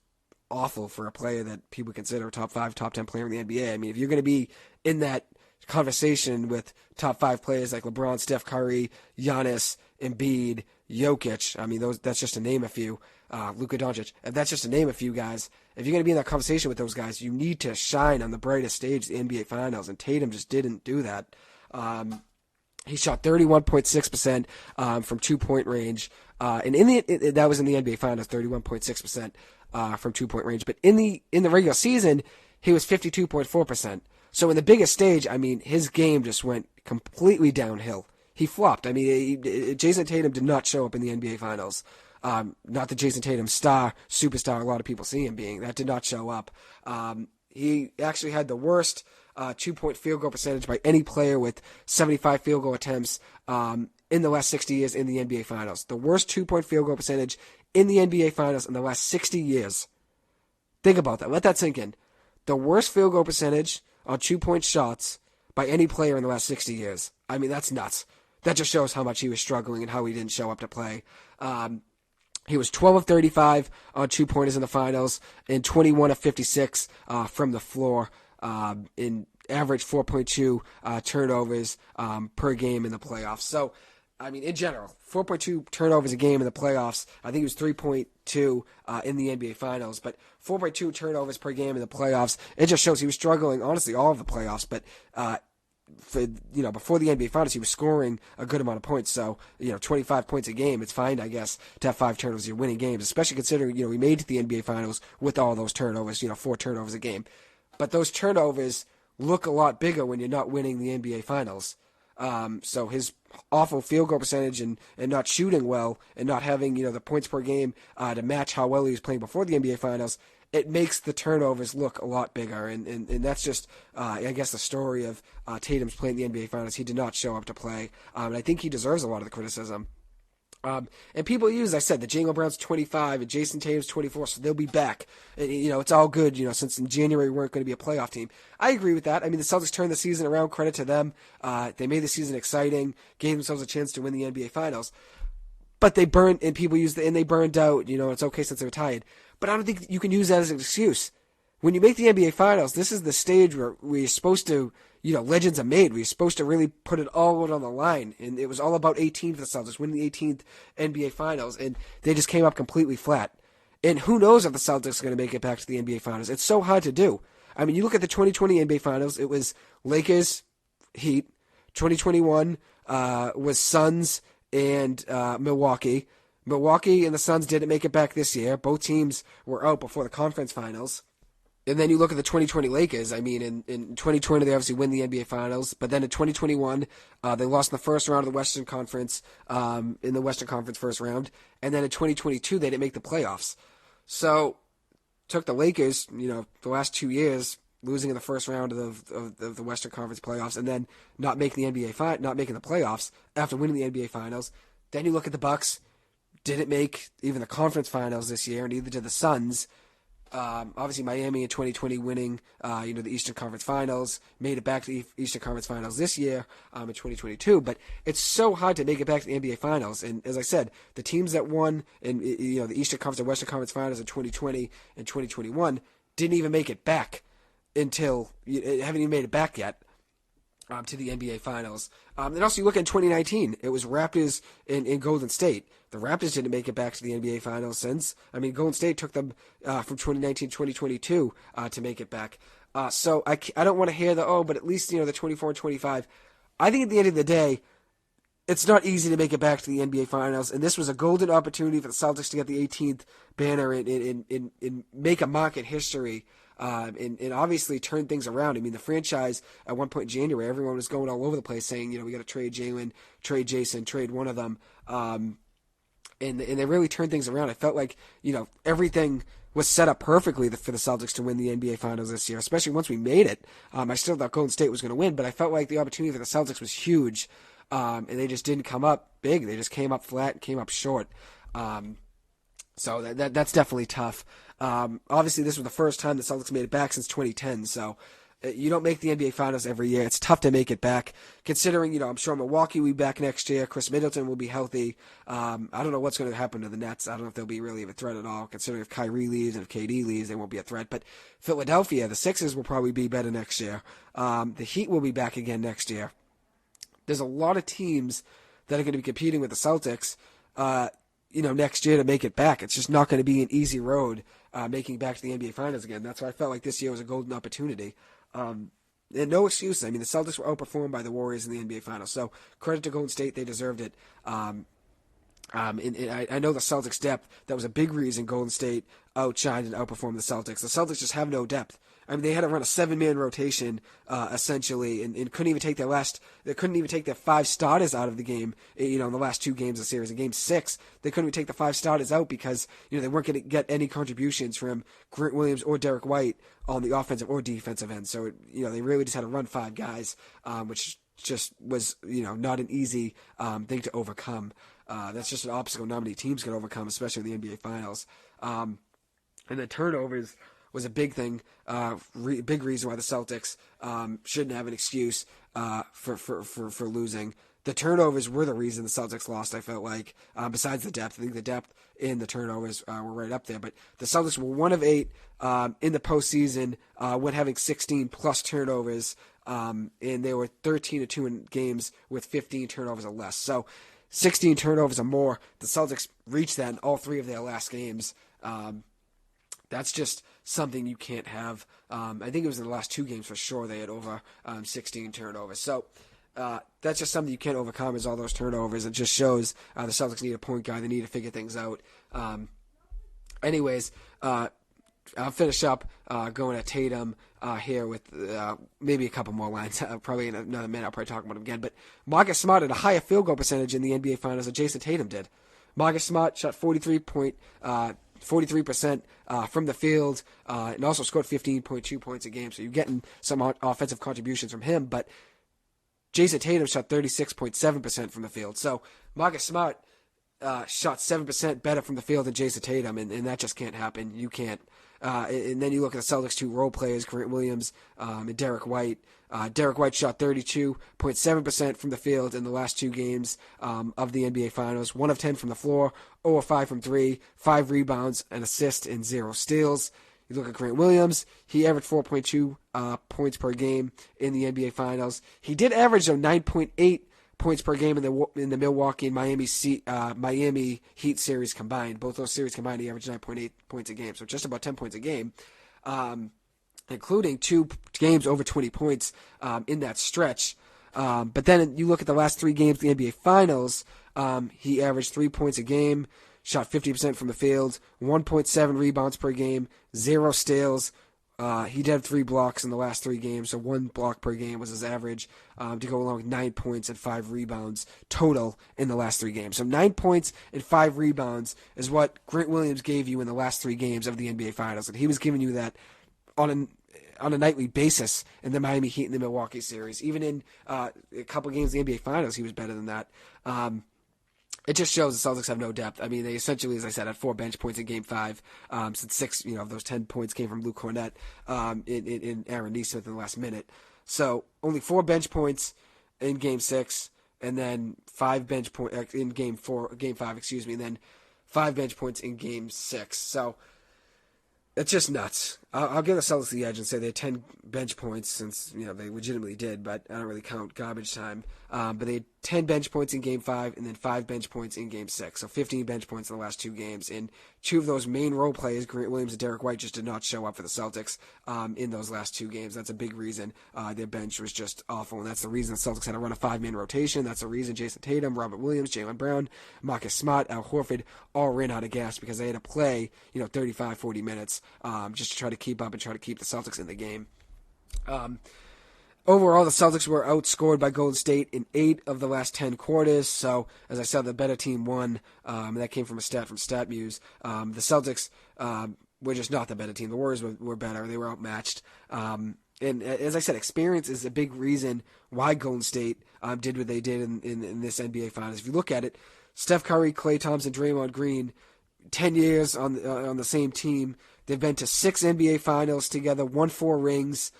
awful for a player that people consider a top 5, top 10 player in the NBA. I mean, if you're going to be in that conversation with top 5 players like LeBron, Steph Curry, Giannis, Embiid, Jokic. I mean, that's just to name a few. Luka Doncic. That's just to name a few guys. If you're going to be in that conversation with those guys, you need to shine on the brightest stage, the NBA Finals, and Tatum just didn't do that. He shot 31.6% from 2-point range, and that was in the NBA Finals, 31.6% from 2-point range. But in the regular season, he was 52.4%. So in the biggest stage, I mean, his game just went completely downhill. He flopped. I mean, Jayson Tatum did not show up in the NBA Finals. Not the Jayson Tatum superstar a lot of people see him being. That did not show up. He actually had the worst 2-point field goal percentage by any player with 75 field goal attempts in the last 60 years in the NBA Finals. The worst 2-point field goal percentage in the NBA Finals in the last 60 years. Think about that. Let that sink in. The worst field goal percentage on 2-point shots by any player in the last 60 years. I mean, that's nuts. That just shows how much he was struggling and how he didn't show up to play. He was 12 of 35 on 2-pointers in the finals and 21 of 56 from the floor in average 4.2 turnovers per game in the playoffs. So, I mean, in general, 4.2 turnovers a game in the playoffs. I think it was 3.2 in the NBA Finals, but 4.2 turnovers per game in the playoffs. It just shows he was struggling, honestly, all of the playoffs. But before the NBA Finals, he was scoring a good amount of points. So, 25 points a game, it's fine, I guess, to have 5 turnovers. You're winning games, especially considering, we made it to the NBA Finals with all those turnovers. 4 turnovers a game. But those turnovers look a lot bigger when you're not winning the NBA Finals. So his awful field goal percentage and not shooting well and not having, the points per game to match how well he was playing before the NBA Finals, it makes the turnovers look a lot bigger. And that's just, I guess, the story of Tatum's playing the NBA Finals. He did not show up to play. And I think he deserves a lot of the criticism. And people use, I said, the Jaylen Brown's 25 and Jayson Tatum's 24, so they'll be back. And, it's all good, since in January we weren't going to be a playoff team. I agree with that. I mean, the Celtics turned the season around, credit to them. They made the season exciting, gave themselves a chance to win the NBA Finals. but they burned, and people used and they burned out. It's okay since they retired. But I don't think you can use that as an excuse. When you make the NBA Finals, this is the stage where you're supposed to, legends are made. We're supposed to really put it all out on the line. And it was all about 18 for the Celtics, winning the 18th NBA Finals. And they just came up completely flat. And who knows if the Celtics are going to make it back to the NBA Finals. It's so hard to do. I mean, you look at the 2020 NBA Finals, it was Lakers, Heat. 2021 was Suns and Milwaukee. Milwaukee and the Suns didn't make it back this year. Both teams were out before the conference finals. And then you look at the 2020 Lakers. I mean, in 2020, they obviously win the NBA Finals. But then in 2021, they lost in the first round of the Western Conference, in the Western Conference first round. And then in 2022, they didn't make the playoffs. So, took the Lakers, the last 2 years, losing in the first round of the Western Conference playoffs, and then not making the playoffs after winning the NBA Finals. Then you look at the Bucks, didn't make even the conference finals this year, and neither did the Suns. Obviously, Miami in 2020 winning, the Eastern Conference Finals, made it back to the Eastern Conference Finals this year, in 2022. But it's so hard to make it back to the NBA Finals. And as I said, the teams that won in, the Eastern Conference and Western Conference Finals in 2020 and 2021 didn't even make it back until, haven't even made it back yet. To the NBA Finals. And also you look at 2019, it was Raptors in Golden State. The Raptors didn't make it back to the NBA Finals since. I mean, Golden State took them from 2019 to 2022 to make it back. So I don't want to hear but at least, the 24 and 25. I think at the end of the day, it's not easy to make it back to the NBA Finals, and this was a golden opportunity for the Celtics to get the 18th banner and make a mark in history. And obviously turn things around. I mean, the franchise at one point in January, everyone was going all over the place saying, we got to trade Jalen, trade Jayson, trade one of them. And they really turned things around. I felt like, everything was set up perfectly for the Celtics to win the NBA Finals this year, especially once we made it. I still thought Golden State was going to win, but I felt like the opportunity for the Celtics was huge. And they just didn't come up big. They just came up flat, came up short. So that's definitely tough. Obviously, this was the first time the Celtics made it back since 2010, so you don't make the NBA Finals every year. It's tough to make it back, considering, I'm sure Milwaukee will be back next year. Chris Middleton will be healthy. I don't know what's going to happen to the Nets. I don't know if they'll be really of a threat at all, considering if Kyrie leaves and if KD leaves, they won't be a threat. But Philadelphia, the Sixers will probably be better next year. The Heat will be back again next year. There's a lot of teams that are going to be competing with the Celtics, next year to make it back. It's just not going to be an easy road making back to the NBA Finals again. That's why I felt like this year was a golden opportunity. And no excuses. I mean, the Celtics were outperformed by the Warriors in the NBA Finals. So credit to Golden State. They deserved it. And I know the Celtics' depth, that was a big reason Golden State outshined and outperformed the Celtics. The Celtics just have no depth. I mean, they had to run a 7-man rotation, essentially, and couldn't even take their 5 starters out of the game, in the last 2 games of the series. In Game 6, they couldn't even take the 5 starters out because, they weren't going to get any contributions from Grant Williams or Derek White on the offensive or defensive end. So, they really just had to run 5 guys, which just was, not an easy thing to overcome. That's just an obstacle not many teams can overcome, especially in the NBA Finals. And the turnovers was a big thing, big reason why the Celtics shouldn't have an excuse for losing. The turnovers were the reason the Celtics lost, I felt like, besides the depth. I think the depth in the turnovers were right up there. But the Celtics were 1 of 8 in the postseason when having 16-plus turnovers, and they were 13-2 in games with 15 turnovers or less. So 16 turnovers or more, the Celtics reached that in all 3 of their last games. That's just something you can't have. I think it was in the last 2 games for sure they had over 16 turnovers. So that's just something you can't overcome, is all those turnovers. It just shows the Celtics need a point guard. They need to figure things out. Anyways, I'll finish up going at Tatum here with maybe a couple more lines. Probably in another minute I'll probably talk about him again. But Marcus Smart had a higher field goal percentage in the NBA Finals than Jayson Tatum did. Marcus Smart shot 43% from the field, and also scored 15.2 points a game. So you're getting some offensive contributions from him. But Jayson Tatum shot 36.7% from the field. So Marcus Smart shot 7% better from the field than Jayson Tatum, and that just can't happen. You can't. And then you look at the Celtics' two role players, Grant Williams and Derek White. Derek White shot 32.7% from the field in the last two games of the NBA Finals. 1 of 10 from the floor, 0 of 5 from 3, 5 rebounds, an assist, and 0 steals. You look at Grant Williams, he averaged 4.2 points per game in the NBA Finals. He did average, though, 9.8 points per game in the Milwaukee and Miami Heat series combined. Both those series combined, he averaged 9.8 points a game, so just about 10 points a game, including 2 games over 20 points in that stretch. But then you look at the last 3 games of the NBA Finals, he averaged 3 points a game, shot 50% from the field, 1.7 rebounds per game, 0 steals. He did have 3 blocks in the last 3 games, so 1 block per game was his average, to go along with 9 points and 5 rebounds total in the last 3 games. So 9 points and 5 rebounds is what Grant Williams gave you in the last 3 games of the NBA Finals, and he was giving you that on a nightly basis in the Miami Heat and the Milwaukee series. Even in a couple games of the NBA Finals, he was better than that. It just shows the Celtics have no depth. I mean, they essentially, as I said, had 4 bench points in Game 5, since 6, of those 10 points came from Luke Cornett in Aaron Nesmith in the last minute. So only 4 bench points in Game 6, and then 5 bench points in Game 5, and then 5 bench points in Game 6. So it's just nuts. I'll give the Celtics the edge and say they had 10 bench points, since they legitimately did, but I don't really count garbage time. But they had 10 bench points in Game 5 and then 5 bench points in Game 6. So 15 bench points in the last 2 games. And 2 of those main role players, Grant Williams and Derek White, just did not show up for the Celtics in those last 2 games. That's a big reason their bench was just awful. And that's the reason the Celtics had to run a 5-man rotation. That's the reason Jayson Tatum, Robert Williams, Jaylen Brown, Marcus Smart, Al Horford all ran out of gas, because they had to play 35, 40 minutes just to try to keep up and try to keep the Celtics in the game. Overall, the Celtics were outscored by Golden State in 8 of the last 10 quarters. So, as I said, the better team won. And that came from a stat from StatMuse. The Celtics were just not the better team. The Warriors were better. They were outmatched. And as I said, experience is a big reason why Golden State did what they did in this NBA Finals. If you look at it, Steph Curry, Klay Thompson, Draymond Green, 10 years on the same team. They've been to 6 NBA Finals together, won 4 rings.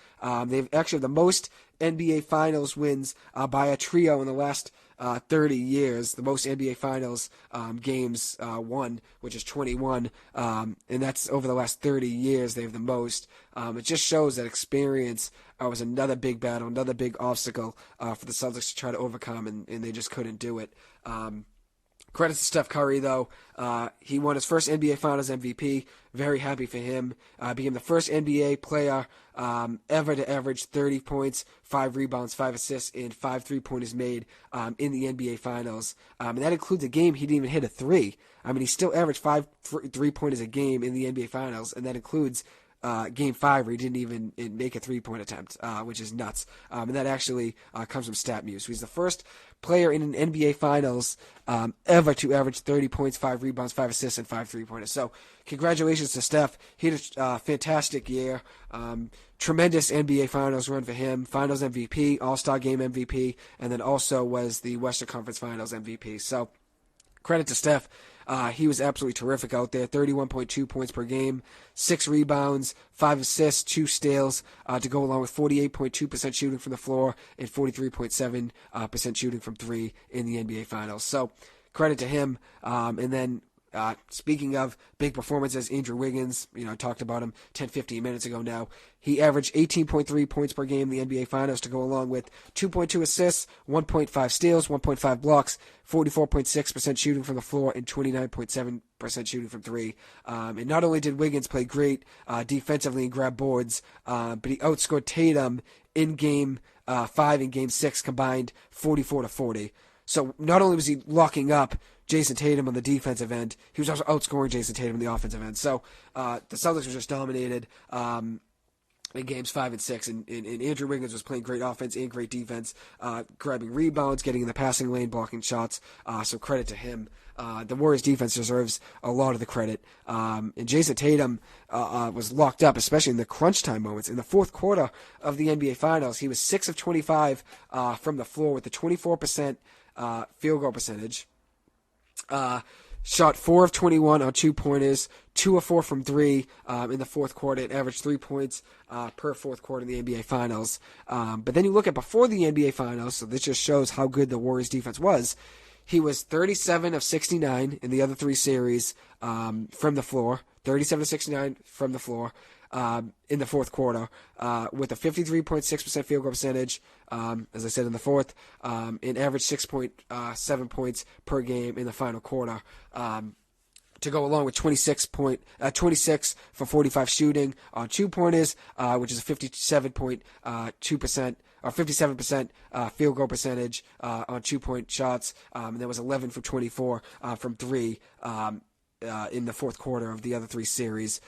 They've actually the most NBA Finals wins by a trio in the last 30 years. The most NBA Finals games won, which is 21, and that's over the last 30 years. They have the most. It just shows that experience was another big battle, another big obstacle for the Celtics to try to overcome, and they just couldn't do it. Credit to Steph Curry, though. He won his first NBA Finals MVP. Very happy for him. Became the first NBA player ever to average 30 points, 5 rebounds, 5 assists, and 5 3-pointers made in the NBA Finals. And that includes a game he didn't even hit a 3. I mean, he still averaged 5 3-pointers a game in the NBA Finals, and that includes Game 5 where he didn't even make a 3-point attempt, which is nuts. And that actually comes from StatMuse. So he's the first player in an NBA Finals ever to average 30 points, 5 rebounds, 5 assists, and 5 3-pointers. So congratulations to Steph. He had a fantastic year. Tremendous NBA Finals run for him. Finals MVP, All-Star Game MVP, and then also was the Western Conference Finals MVP. So credit to Steph. He was absolutely terrific out there. 31.2 points per game, 6 rebounds, 5 assists, 2 steals, to go along with 48.2% shooting from the floor and 43.7% shooting from 3 in the NBA Finals. So credit to him. And then speaking of big performances, Andrew Wiggins, I talked about him 10-15 minutes ago now. He averaged 18.3 points per game in the NBA Finals to go along with 2.2 assists, 1.5 steals, 1.5 blocks, 44.6% shooting from the floor, and 29.7% shooting from 3. And not only did Wiggins play great defensively and grab boards, but he outscored Tatum in Game 5 and Game 6 combined 44-40. So not only was he locking up Jayson Tatum on the defensive end, he was also outscoring Jayson Tatum on the offensive end. So the Celtics were just dominated in Games 5 and 6, and Andrew Wiggins was playing great offense and great defense, grabbing rebounds, getting in the passing lane, blocking shots. So credit to him. The Warriors defense deserves a lot of the credit. And Jayson Tatum was locked up, especially in the crunch time moments. In the fourth quarter of the NBA Finals, he was 6 of 25 from the floor with a 24% field goal percentage. Shot 4 of 21 on 2-pointers, 2 of 4 from 3 in the fourth quarter, and averaged 3 points per fourth quarter in the NBA Finals. But then you look at before the NBA Finals, so this just shows how good the Warriors defense was. He was 37 of 69 in the other 3 series from the floor, 37 of 69 from the floor. In the fourth quarter, with a 53.6% field goal percentage, as I said in the fourth, and averaged 6.7 points per game in the final quarter. To go along with 26 for 45 shooting on 2-pointers, which is a 57.2%. Or 57% field goal percentage on 2-point shots, and there was 11 for 24 from 3 in the fourth quarter of the other 3 series.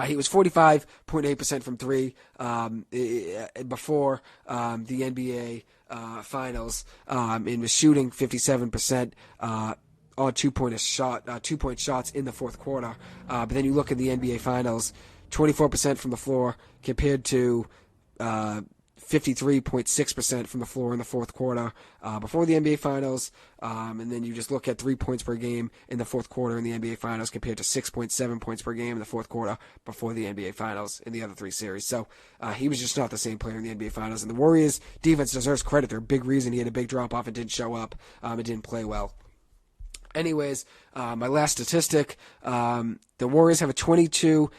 He was 45.8% from 3 before the NBA Finals, and was shooting 57% on 2-point shots in the fourth quarter. But then you look at the NBA Finals, 24% from the floor compared to 53.6% from the floor in the fourth quarter before the NBA Finals, and then you just look at 3 points per game in the fourth quarter in the NBA Finals compared to 6.7 points per game in the fourth quarter before the NBA Finals in the other 3 series. So he was just not the same player in the NBA Finals, and the Warriors defense deserves credit. They're a big reason he had a big drop off and didn't show up and didn't play well. Anyways, my last statistic, the Warriors have a 22-2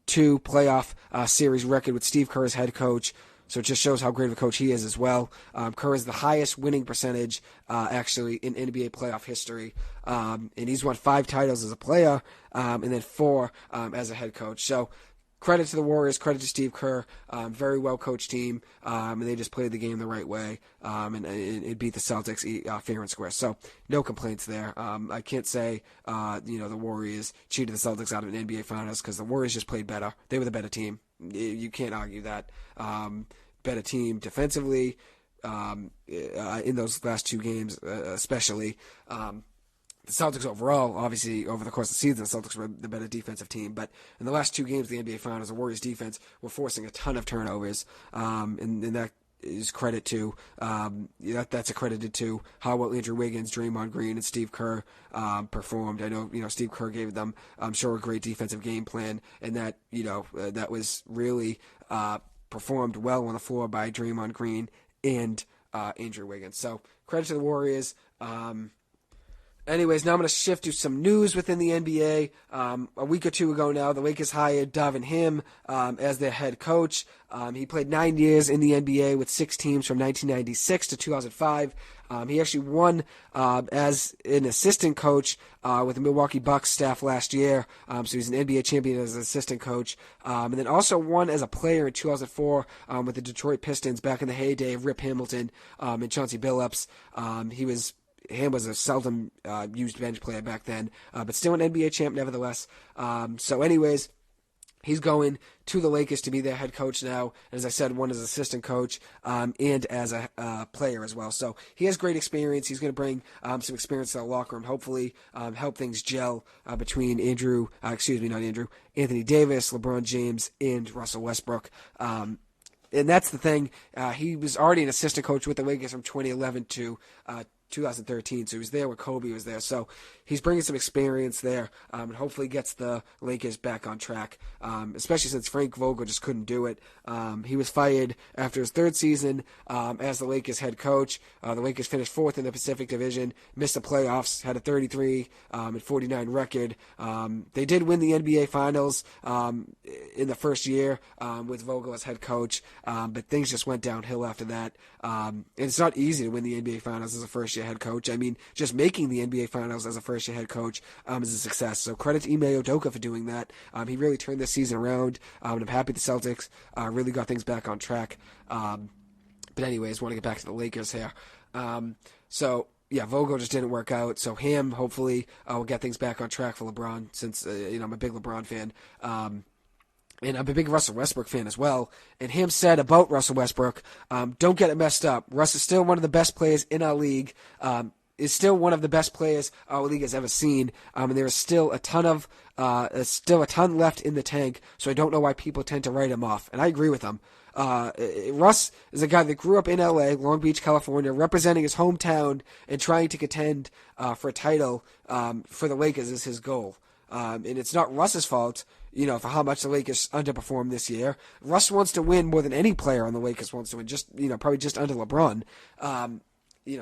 playoff series record with Steve Kerr as head coach. So it just shows how great of a coach he is as well. Kerr is the highest winning percentage, actually, in NBA playoff history. And he's won 5 titles as a player, and then 4 as a head coach. So credit to the Warriors, credit to Steve Kerr. Very well-coached team, and they just played the game the right way, and it beat the Celtics fair and square. So no complaints there. I can't say, the Warriors cheated the Celtics out of an NBA Finals because the Warriors just played better. They were the better team. You can't argue that. Better team defensively in those last 2 games, especially. The Celtics overall, obviously, over the course of the season, the Celtics were the better defensive team. But in the last 2 games of the NBA Finals, the Warriors defense were forcing a ton of turnovers, and that is credit to that's accredited to how well Andrew Wiggins, Draymond Green, and Steve Kerr performed. I know Steve Kerr gave them, I'm sure, a great defensive game plan, and that that was really performed well on the floor by Draymond Green and Andrew Wiggins. So credit to the Warriors. Anyways, now I'm going to shift to some news within the NBA. A week or 2 ago now, the Lakers hired Darvin Ham as their head coach. He played 9 years in the NBA with 6 teams from 1996 to 2005. He actually won as an assistant coach with the Milwaukee Bucks staff last year. So he's an NBA champion as an assistant coach. And then also won as a player in 2004 with the Detroit Pistons back in the heyday of Rip Hamilton and Chauncey Billups. Ham was a seldom used bench player back then, but still an NBA champ nevertheless. So anyways, he's going to the Lakers to be their head coach now. As I said, one as assistant coach and as a player as well. So he has great experience. He's going to bring some experience to the locker room, hopefully help things gel between Anthony Davis, LeBron James, and Russell Westbrook. And that's the thing. He was already an assistant coach with the Lakers from 2011 to 2013, so he was there when Kobe was there. So he's bringing some experience there, and hopefully gets the Lakers back on track, especially since Frank Vogel just couldn't do it. He was fired after his 3rd season as the Lakers head coach. The Lakers finished 4th in the Pacific Division, missed the playoffs, had a 33-49 record. They did win the NBA Finals in the first year with Vogel as head coach, but things just went downhill after that. And it's not easy to win the NBA Finals as a first-year head coach. I mean, just making the NBA Finals as a first-year head coach is a success. So credit to Ime Udoka for doing that. He really turned this season around, and I'm happy the Celtics really got things back on track. But anyways, want to get back to the Lakers here. Vogel just didn't work out. So Ham, hopefully, will get things back on track for LeBron, since I'm a big LeBron fan. And I'm a big Russell Westbrook fan as well. And Ham said about Russell Westbrook, don't get it messed up. Russ is still one of the best players in our league. Is still one of the best players our league has ever seen. And there is still a ton left in the tank. So I don't know why people tend to write him off. And I agree with him. Russ is a guy that grew up in L.A., Long Beach, California, representing his hometown and trying to contend for a title for the Lakers is his goal. And it's not Russ's fault, for how much the Lakers underperformed this year. Russ wants to win more than any player on the Lakers wants to win, probably just under LeBron.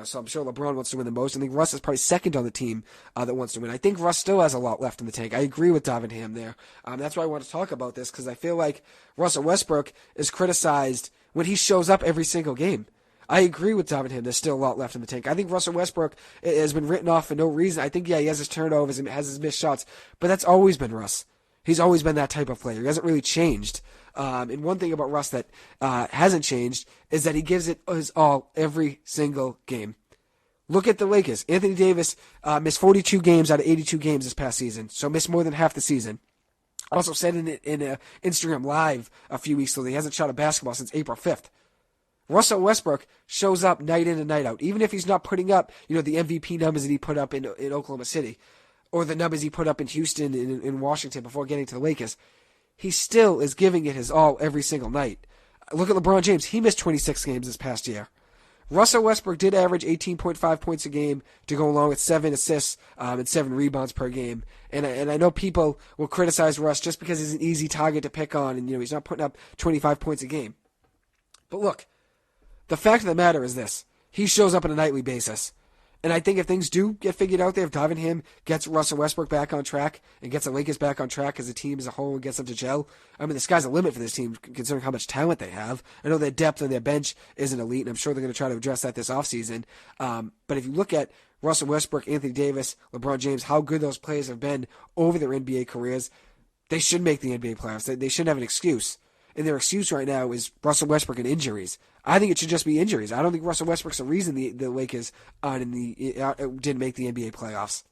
So I'm sure LeBron wants to win the most. I think Russ is probably second on the team that wants to win. I think Russ still has a lot left in the tank. I agree with Darvin Ham there. That's why I want to talk about this, because I feel like Russell Westbrook is criticized when he shows up every single game. I agree with Darvin Ham. There's still a lot left in the tank. I think Russell Westbrook has been written off for no reason. I think, he has his turnovers and has his missed shots, but that's always been Russ. He's always been that type of player. He hasn't really changed. And one thing about Russ that hasn't changed is that he gives it his all every single game. Look at the Lakers. Anthony Davis missed 42 games out of 82 games this past season, so missed more than half the season. Also said in Instagram Live a few weeks ago that he hasn't shot a basketball since April 5th. Russell Westbrook shows up night in and night out, even if he's not putting up, the MVP numbers that he put up in Oklahoma City, or the numbers he put up in Houston and in Washington before getting to the Lakers. He still is giving it his all every single night. Look at LeBron James. He missed 26 games this past year. Russell Westbrook did average 18.5 points a game to go along with 7 assists and 7 rebounds per game. And I know people will criticize Russ just because he's an easy target to pick on and, he's not putting up 25 points a game. But look, the fact of the matter is this. He shows up on a nightly basis. And I think if things do get figured out there, if Darvin Ham gets Russell Westbrook back on track and gets the Lakers back on track as a team as a whole and gets them to gel, the sky's the limit for this team considering how much talent they have. I know their depth on their bench isn't elite, and I'm sure they're going to try to address that this offseason. But if you look at Russell Westbrook, Anthony Davis, LeBron James, how good those players have been over their NBA careers, they should make the NBA playoffs. They shouldn't have an excuse. And their excuse right now is Russell Westbrook and injuries. I think it should just be injuries. I don't think Russell Westbrook's the reason the Lakers didn't make the NBA playoffs.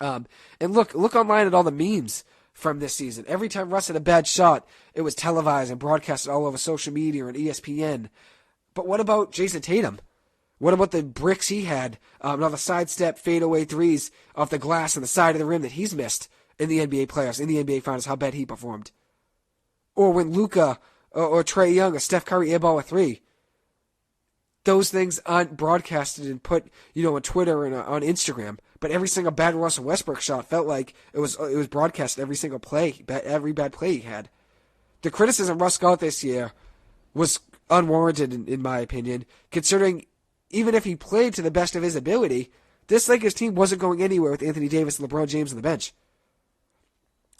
And look online at all the memes from this season. Every time Russ had a bad shot, it was televised and broadcasted all over social media and ESPN. But what about Jayson Tatum? What about the bricks he had, and all the sidestep fadeaway threes off the glass on the side of the rim that he's missed in the NBA playoffs, in the NBA finals, how bad he performed? Or when Luka or Trae Young or Steph Curry airball a three. Those things aren't broadcasted and put, on Twitter and on Instagram. But every single bad Russell Westbrook shot felt like it was broadcast every single play, every bad play he had. The criticism Russ got this year was unwarranted, in my opinion, considering even if he played to the best of his ability, this Lakers team wasn't going anywhere with Anthony Davis and LeBron James on the bench.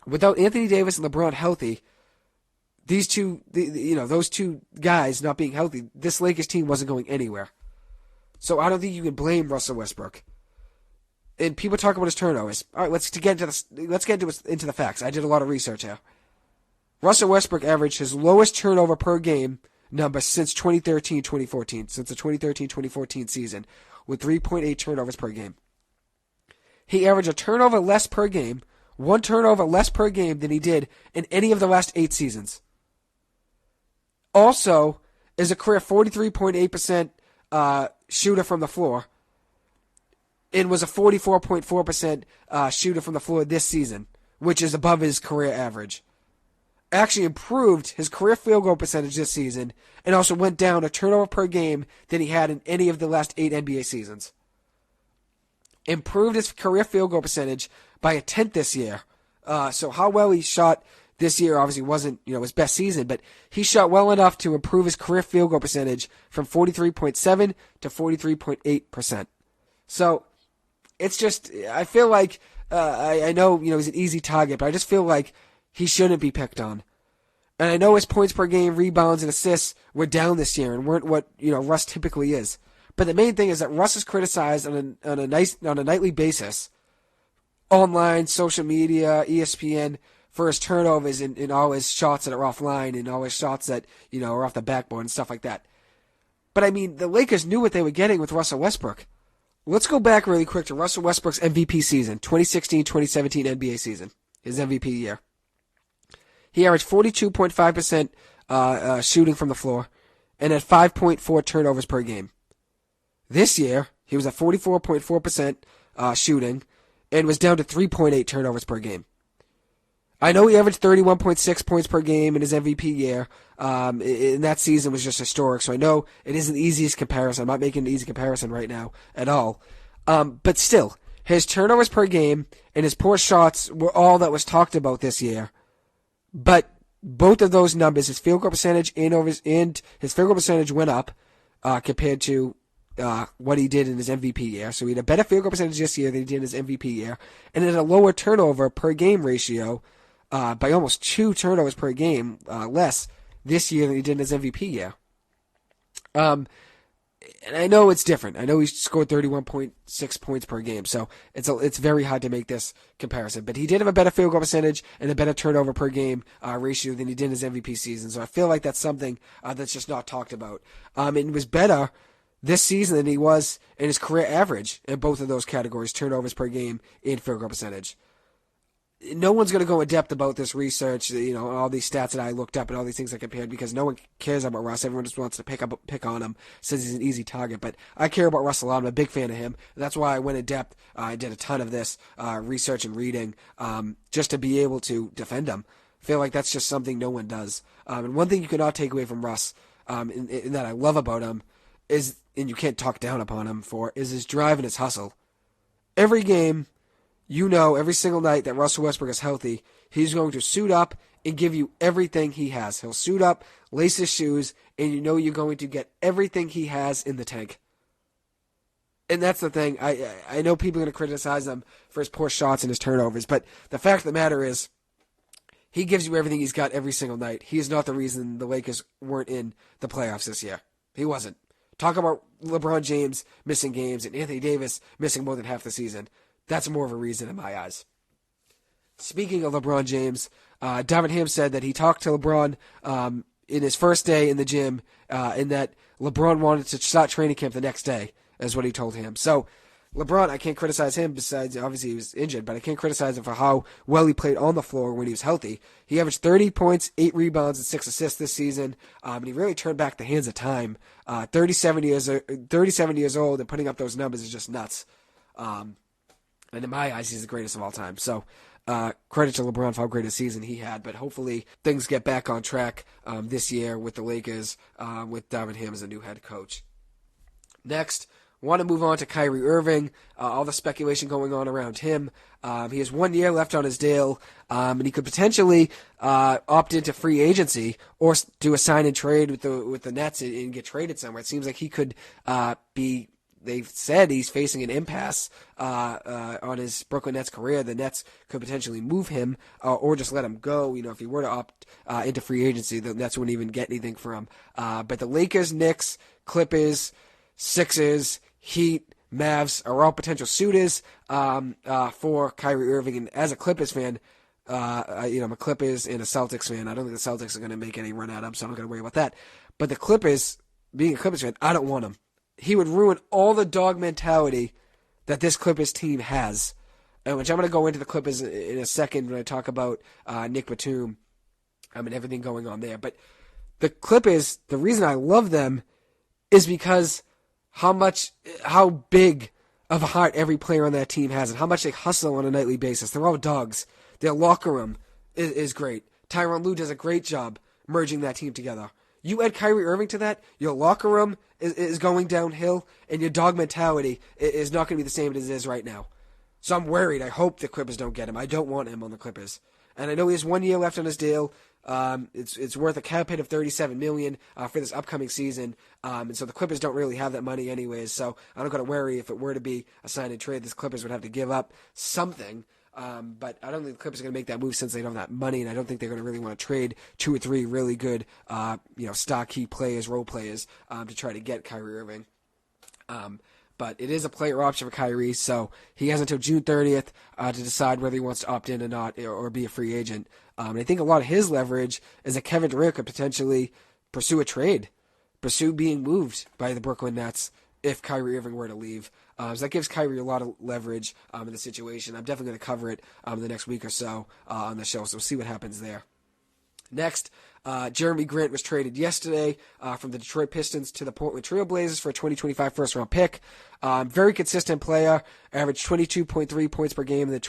Without Anthony Davis and LeBron healthy, those two guys not being healthy, this Lakers team wasn't going anywhere. So I don't think you can blame Russell Westbrook. And people talk about his turnovers. All right, let's get into the facts. I did a lot of research here. Russell Westbrook averaged his lowest turnover per game number since 2013-2014, since the 2013-2014 season, with 3.8 turnovers per game. He averaged a turnover less per game, 1 turnover less per game than he did in any of the last 8 seasons. Also, is a career 43.8% shooter from the floor, and was a 44.4% shooter from the floor this season, which is above his career average. Actually improved his career field goal percentage this season, and also went down a turnover per game than he had in any of the last 8 NBA seasons. Improved his career field goal percentage by 1/10 this year. So how well he shot this year obviously wasn't, his best season, but he shot well enough to improve his career field goal percentage from 43.7 to 43.8%. So it's just, I feel like, I know, he's an easy target, but I just feel like he shouldn't be picked on. And I know his points per game, rebounds, and assists were down this year and weren't what, Russ typically is. But the main thing is that Russ is criticized on a nightly basis, online, social media, ESPN, for his turnovers and all his shots that are offline and all his shots that, are off the backboard and stuff like that. But the Lakers knew what they were getting with Russell Westbrook. Let's go back really quick to Russell Westbrook's MVP season, 2016-2017 NBA season, his MVP year. He averaged 42.5% shooting from the floor and had 5.4 turnovers per game. This year, he was at 44.4% shooting and was down to 3.8 turnovers per game. I know he averaged 31.6 points per game in his MVP year, and that season was just historic, so I know it isn't the easiest comparison. I'm not making an easy comparison right now at all. But still, his turnovers per game and his poor shots were all that was talked about this year. But both of those numbers, his field goal percentage and his field goal percentage went up compared to what he did in his MVP year. So he had a better field goal percentage this year than he did in his MVP year, and had a lower turnover per game ratio by almost 2 turnovers per game less this year than he did in his MVP year. And I know it's different. I know he scored 31.6 points per game, so it's very hard to make this comparison. But he did have a better field goal percentage and a better turnover per game ratio than he did in his MVP season. So I feel like that's something that's just not talked about. And he was better this season than he was in his career average in both of those categories, turnovers per game and field goal percentage. No one's going to go in depth about this research, all these stats that I looked up and all these things I compared, because no one cares about Russ. Everyone just wants to pick on him, says he's an easy target. But I care about Russ a lot. I'm a big fan of him. That's why I went in depth. I did a ton of this research and reading just to be able to defend him. I feel like that's just something no one does. And one thing you cannot take away from Russ, and that I love about him, is, and you can't talk down upon him for, is his drive and his hustle. Every game, every single night that Russell Westbrook is healthy, he's going to suit up and give you everything he has. He'll suit up, lace his shoes, and you're going to get everything he has in the tank. And that's the thing. I know people are going to criticize him for his poor shots and his turnovers, but the fact of the matter is, he gives you everything he's got every single night. He is not the reason the Lakers weren't in the playoffs this year. He wasn't. Talk about LeBron James missing games and Anthony Davis missing more than half the season. That's more of a reason in my eyes. Speaking of LeBron James, Darvin Ham said that he talked to LeBron in his first day in the gym, and that LeBron wanted to start training camp the next day, is what he told him. So LeBron, I can't criticize him, besides obviously he was injured, but I can't criticize him for how well he played on the floor when he was healthy. He averaged 30 points, 8 rebounds, and 6 assists this season, and he really turned back the hands of time. 37 years old, and putting up those numbers is just nuts. And in my eyes, he's the greatest of all time. So credit to LeBron for how great a season he had. But hopefully things get back on track this year with the Lakers, with Darvin Ham as a new head coach. Next, want to move on to Kyrie Irving. All the speculation going on around him. He has 1 year left on his deal, and he could potentially opt into free agency or do a sign and trade with the Nets and get traded somewhere. It seems like he could be. They've said he's facing an impasse on his Brooklyn Nets career. The Nets could potentially move him or just let him go. If he were to opt into free agency, the Nets wouldn't even get anything from him. But the Lakers, Knicks, Clippers, Sixers, Heat, Mavs are all potential suitors for Kyrie Irving. And as a Clippers fan, I'm a Clippers and a Celtics fan. I don't think the Celtics are going to make any run at him, so I'm not going to worry about that. But the Clippers, being a Clippers fan, I don't want him. He would ruin all the dog mentality that this Clippers team has, and which I'm going to go into the Clippers in a second when I talk about Nic Batum and everything going on there. But the Clippers, the reason I love them is because how big of a heart every player on that team has and how much they hustle on a nightly basis. They're all dogs. Their locker room is great. Tyronn Lue does a great job merging that team together. You add Kyrie Irving to that, your locker room is going downhill, and your dog mentality is not going to be the same as it is right now. So I'm worried. I hope the Clippers don't get him. I don't want him on the Clippers. And I know he has 1 year left on his deal. It's worth a cap hit of $37 million for this upcoming season. And so the Clippers don't really have that money anyways. So I'm not going to worry if it were to be a sign and trade. This Clippers would have to give up something. But I don't think the Clippers are going to make that move since they don't have that money, and I don't think they're going to really want to trade 2 or 3 really good, star key players, role players, to try to get Kyrie Irving. But it is a player option for Kyrie, so he has until June 30th to decide whether he wants to opt in or not, or be a free agent. And I think a lot of his leverage is that Kevin Durant could potentially pursue a trade, pursue being moved by the Brooklyn Nets if Kyrie Irving were to leave. So that gives Kyrie a lot of leverage in the situation. I'm definitely going to cover it the next week or so on the show, so we'll see what happens there. Next, Jerami Grant was traded yesterday from the Detroit Pistons to the Portland Trail Blazers for a 2025 first-round pick. Very consistent player, averaged 22.3 points per game in the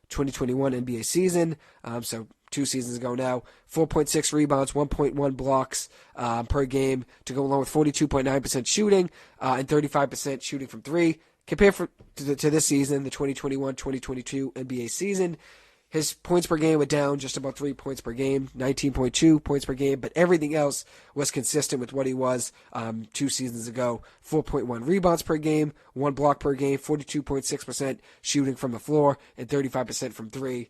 2021 NBA season, so 2 seasons ago now. 4.6 rebounds, 1.1 blocks per game to go along with 42.9% shooting and 35% shooting from 3. Compared to this season, the 2021-2022 NBA season, his points per game were down just about 3 points per game, 19.2 points per game, but everything else was consistent with what he was 2 seasons ago. 4.1 rebounds per game, 1 block per game, 42.6% shooting from the floor, and 35% from 3.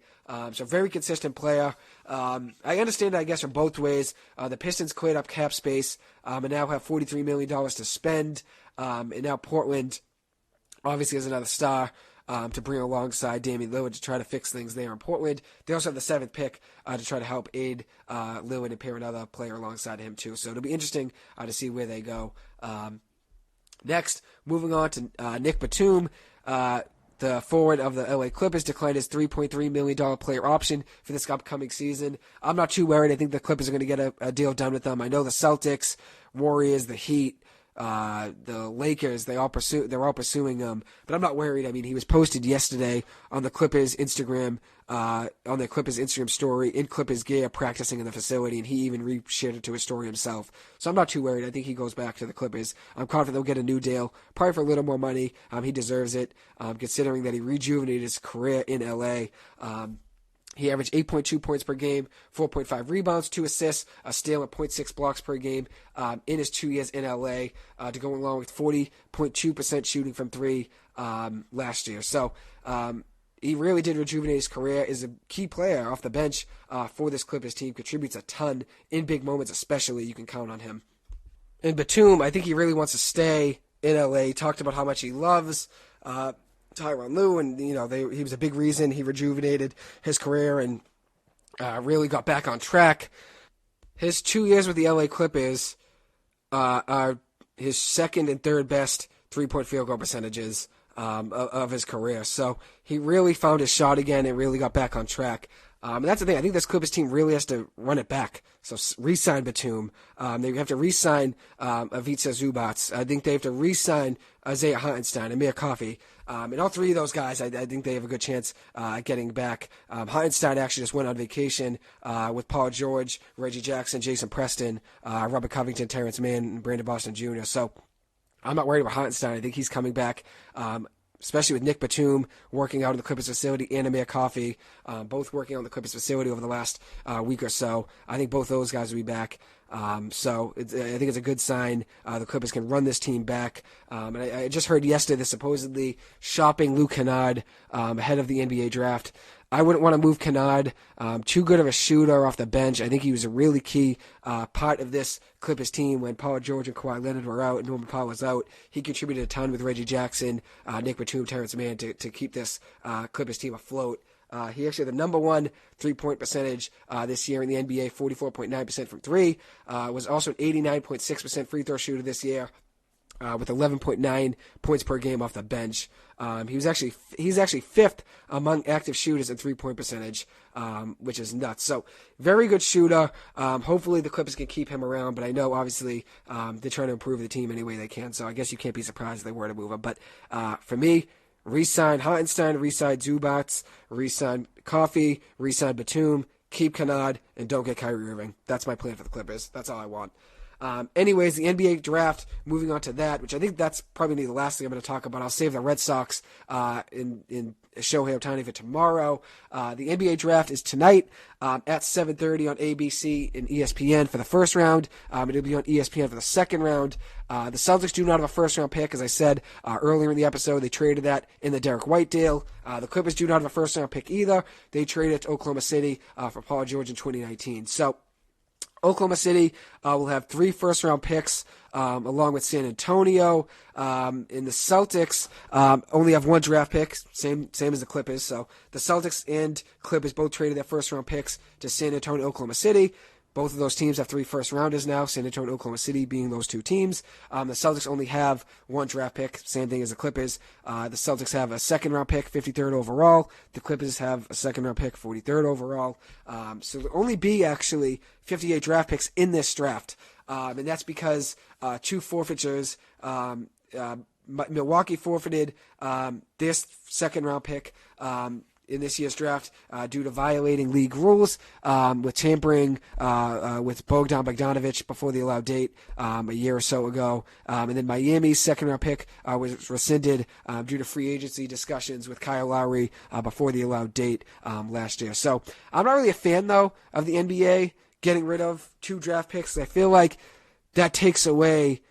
So very consistent player. I understand, I guess, from both ways. The Pistons cleared up cap space and now have $43 million to spend. And now Portland obviously has another star to bring alongside Damian Lillard to try to fix things there in Portland. They also have the 7th pick to try to help aid Lillard and pair another player alongside him too. So it'll be interesting to see where they go. Next, moving on to Nic Batum. The forward of the LA Clippers declined his $3.3 million player option for this upcoming season. I'm not too worried. I think the Clippers are going to get a deal done with them. I know the Celtics, Warriors, the Heat, the Lakers, they're all pursuing him, but I'm not worried. I mean, he was posted yesterday on the Clippers Instagram, on the Clippers Instagram story in Clippers gear, practicing in the facility, and he even reshared it to his story himself. So I'm not too worried. I think he goes back to the Clippers. I'm confident they'll get a new deal, probably for a little more money. He deserves it, considering that he rejuvenated his career in LA. He averaged 8.2 points per game, 4.5 rebounds, 2 assists, a steal, and 0.6 blocks per game in his 2 years in LA, to go along with 40.2% shooting from 3 last year. So he really did rejuvenate his career, is a key player off the bench for this Clippers team, contributes a ton in big moments especially. You can count on him. And Batum, I think he really wants to stay in LA. He talked about how much he loves Tyronn Lue, and he was a big reason he rejuvenated his career and really got back on track. His 2 years with the LA Clippers are his second and third best 3-point field goal percentages of his career. So he really found his shot again and really got back on track. And that's the thing. I think this Clippers team really has to run it back. So re-sign Batum. They have to re-sign Ivica Zubac. I think they have to re-sign Isaiah Hartenstein, Amir Coffey. And all 3 of those guys, I think they have a good chance at getting back. Hartenstein actually just went on vacation with Paul George, Reggie Jackson, Jason Preston, Robert Covington, Terrence Mann, and Brandon Boston Jr. So I'm not worried about Hartenstein. I think he's coming back, especially with Nic Batum working out in the Clippers facility and Amir Coffey, both working out in the Clippers facility over the last week or so. I think both those guys will be back. So I think it's a good sign. The Clippers can run this team back. And I just heard yesterday they're supposedly shopping Luke Kennard ahead of the NBA draft. I wouldn't want to move Kennard. Too good of a shooter off the bench. I think he was a really key part of this Clippers team when Paul George and Kawhi Leonard were out and Norman Powell was out. He contributed a ton with Reggie Jackson, Nic Batum, Terrence Mann to keep this Clippers team afloat. He actually had the number 1 3-point percentage this year in the NBA, 44.9% from 3. Was also an 89.6% free throw shooter this year, with 11.9 points per game off the bench. He's actually 5th among active shooters in 3-point percentage, which is nuts. So very good shooter. Hopefully the Clippers can keep him around, but I know obviously they're trying to improve the team any way they can. So I guess you can't be surprised if they were to move him. But for me, re-sign Hartenstein, re-sign Zubac, re-sign Coffey, re-sign Batum, keep Kennard, and don't get Kyrie Irving. That's my plan for the Clippers. That's all I want. Anyways, the NBA draft, moving on to that, which I think that's probably the last thing I'm going to talk about. I'll save the Red Sox in Shohei Ohtani for tomorrow. The NBA draft is tonight at 7:30 on ABC and ESPN for the first round. It'll be on ESPN for the second round. The Celtics do not have a first-round pick, as I said earlier in the episode. They traded that in the Derek White deal. The Clippers do not have a first-round pick either. They traded to Oklahoma City for Paul George in 2019. So Oklahoma City will have 3 first-round picks, along with San Antonio. And the Celtics only have 1 draft pick, same as the Clippers. So the Celtics and Clippers both traded their first-round picks to San Antonio, Oklahoma City. Both of those teams have 3 first-rounders now, San Antonio and Oklahoma City being those 2 teams. The Celtics only have 1 draft pick, same thing as the Clippers. The Celtics have a second-round pick, 53rd overall. The Clippers have a second-round pick, 43rd overall. So there'll only be actually 58 draft picks in this draft. And that's because 2 forfeitures. Milwaukee forfeited this second-round pick in this year's draft due to violating league rules with tampering with Bogdan Bogdanovic before the allowed date a year or so ago. And then Miami's second-round pick was rescinded due to free agency discussions with Kyle Lowry before the allowed date last year. So I'm not really a fan, though, of the NBA getting rid of 2 draft picks. I feel like that takes away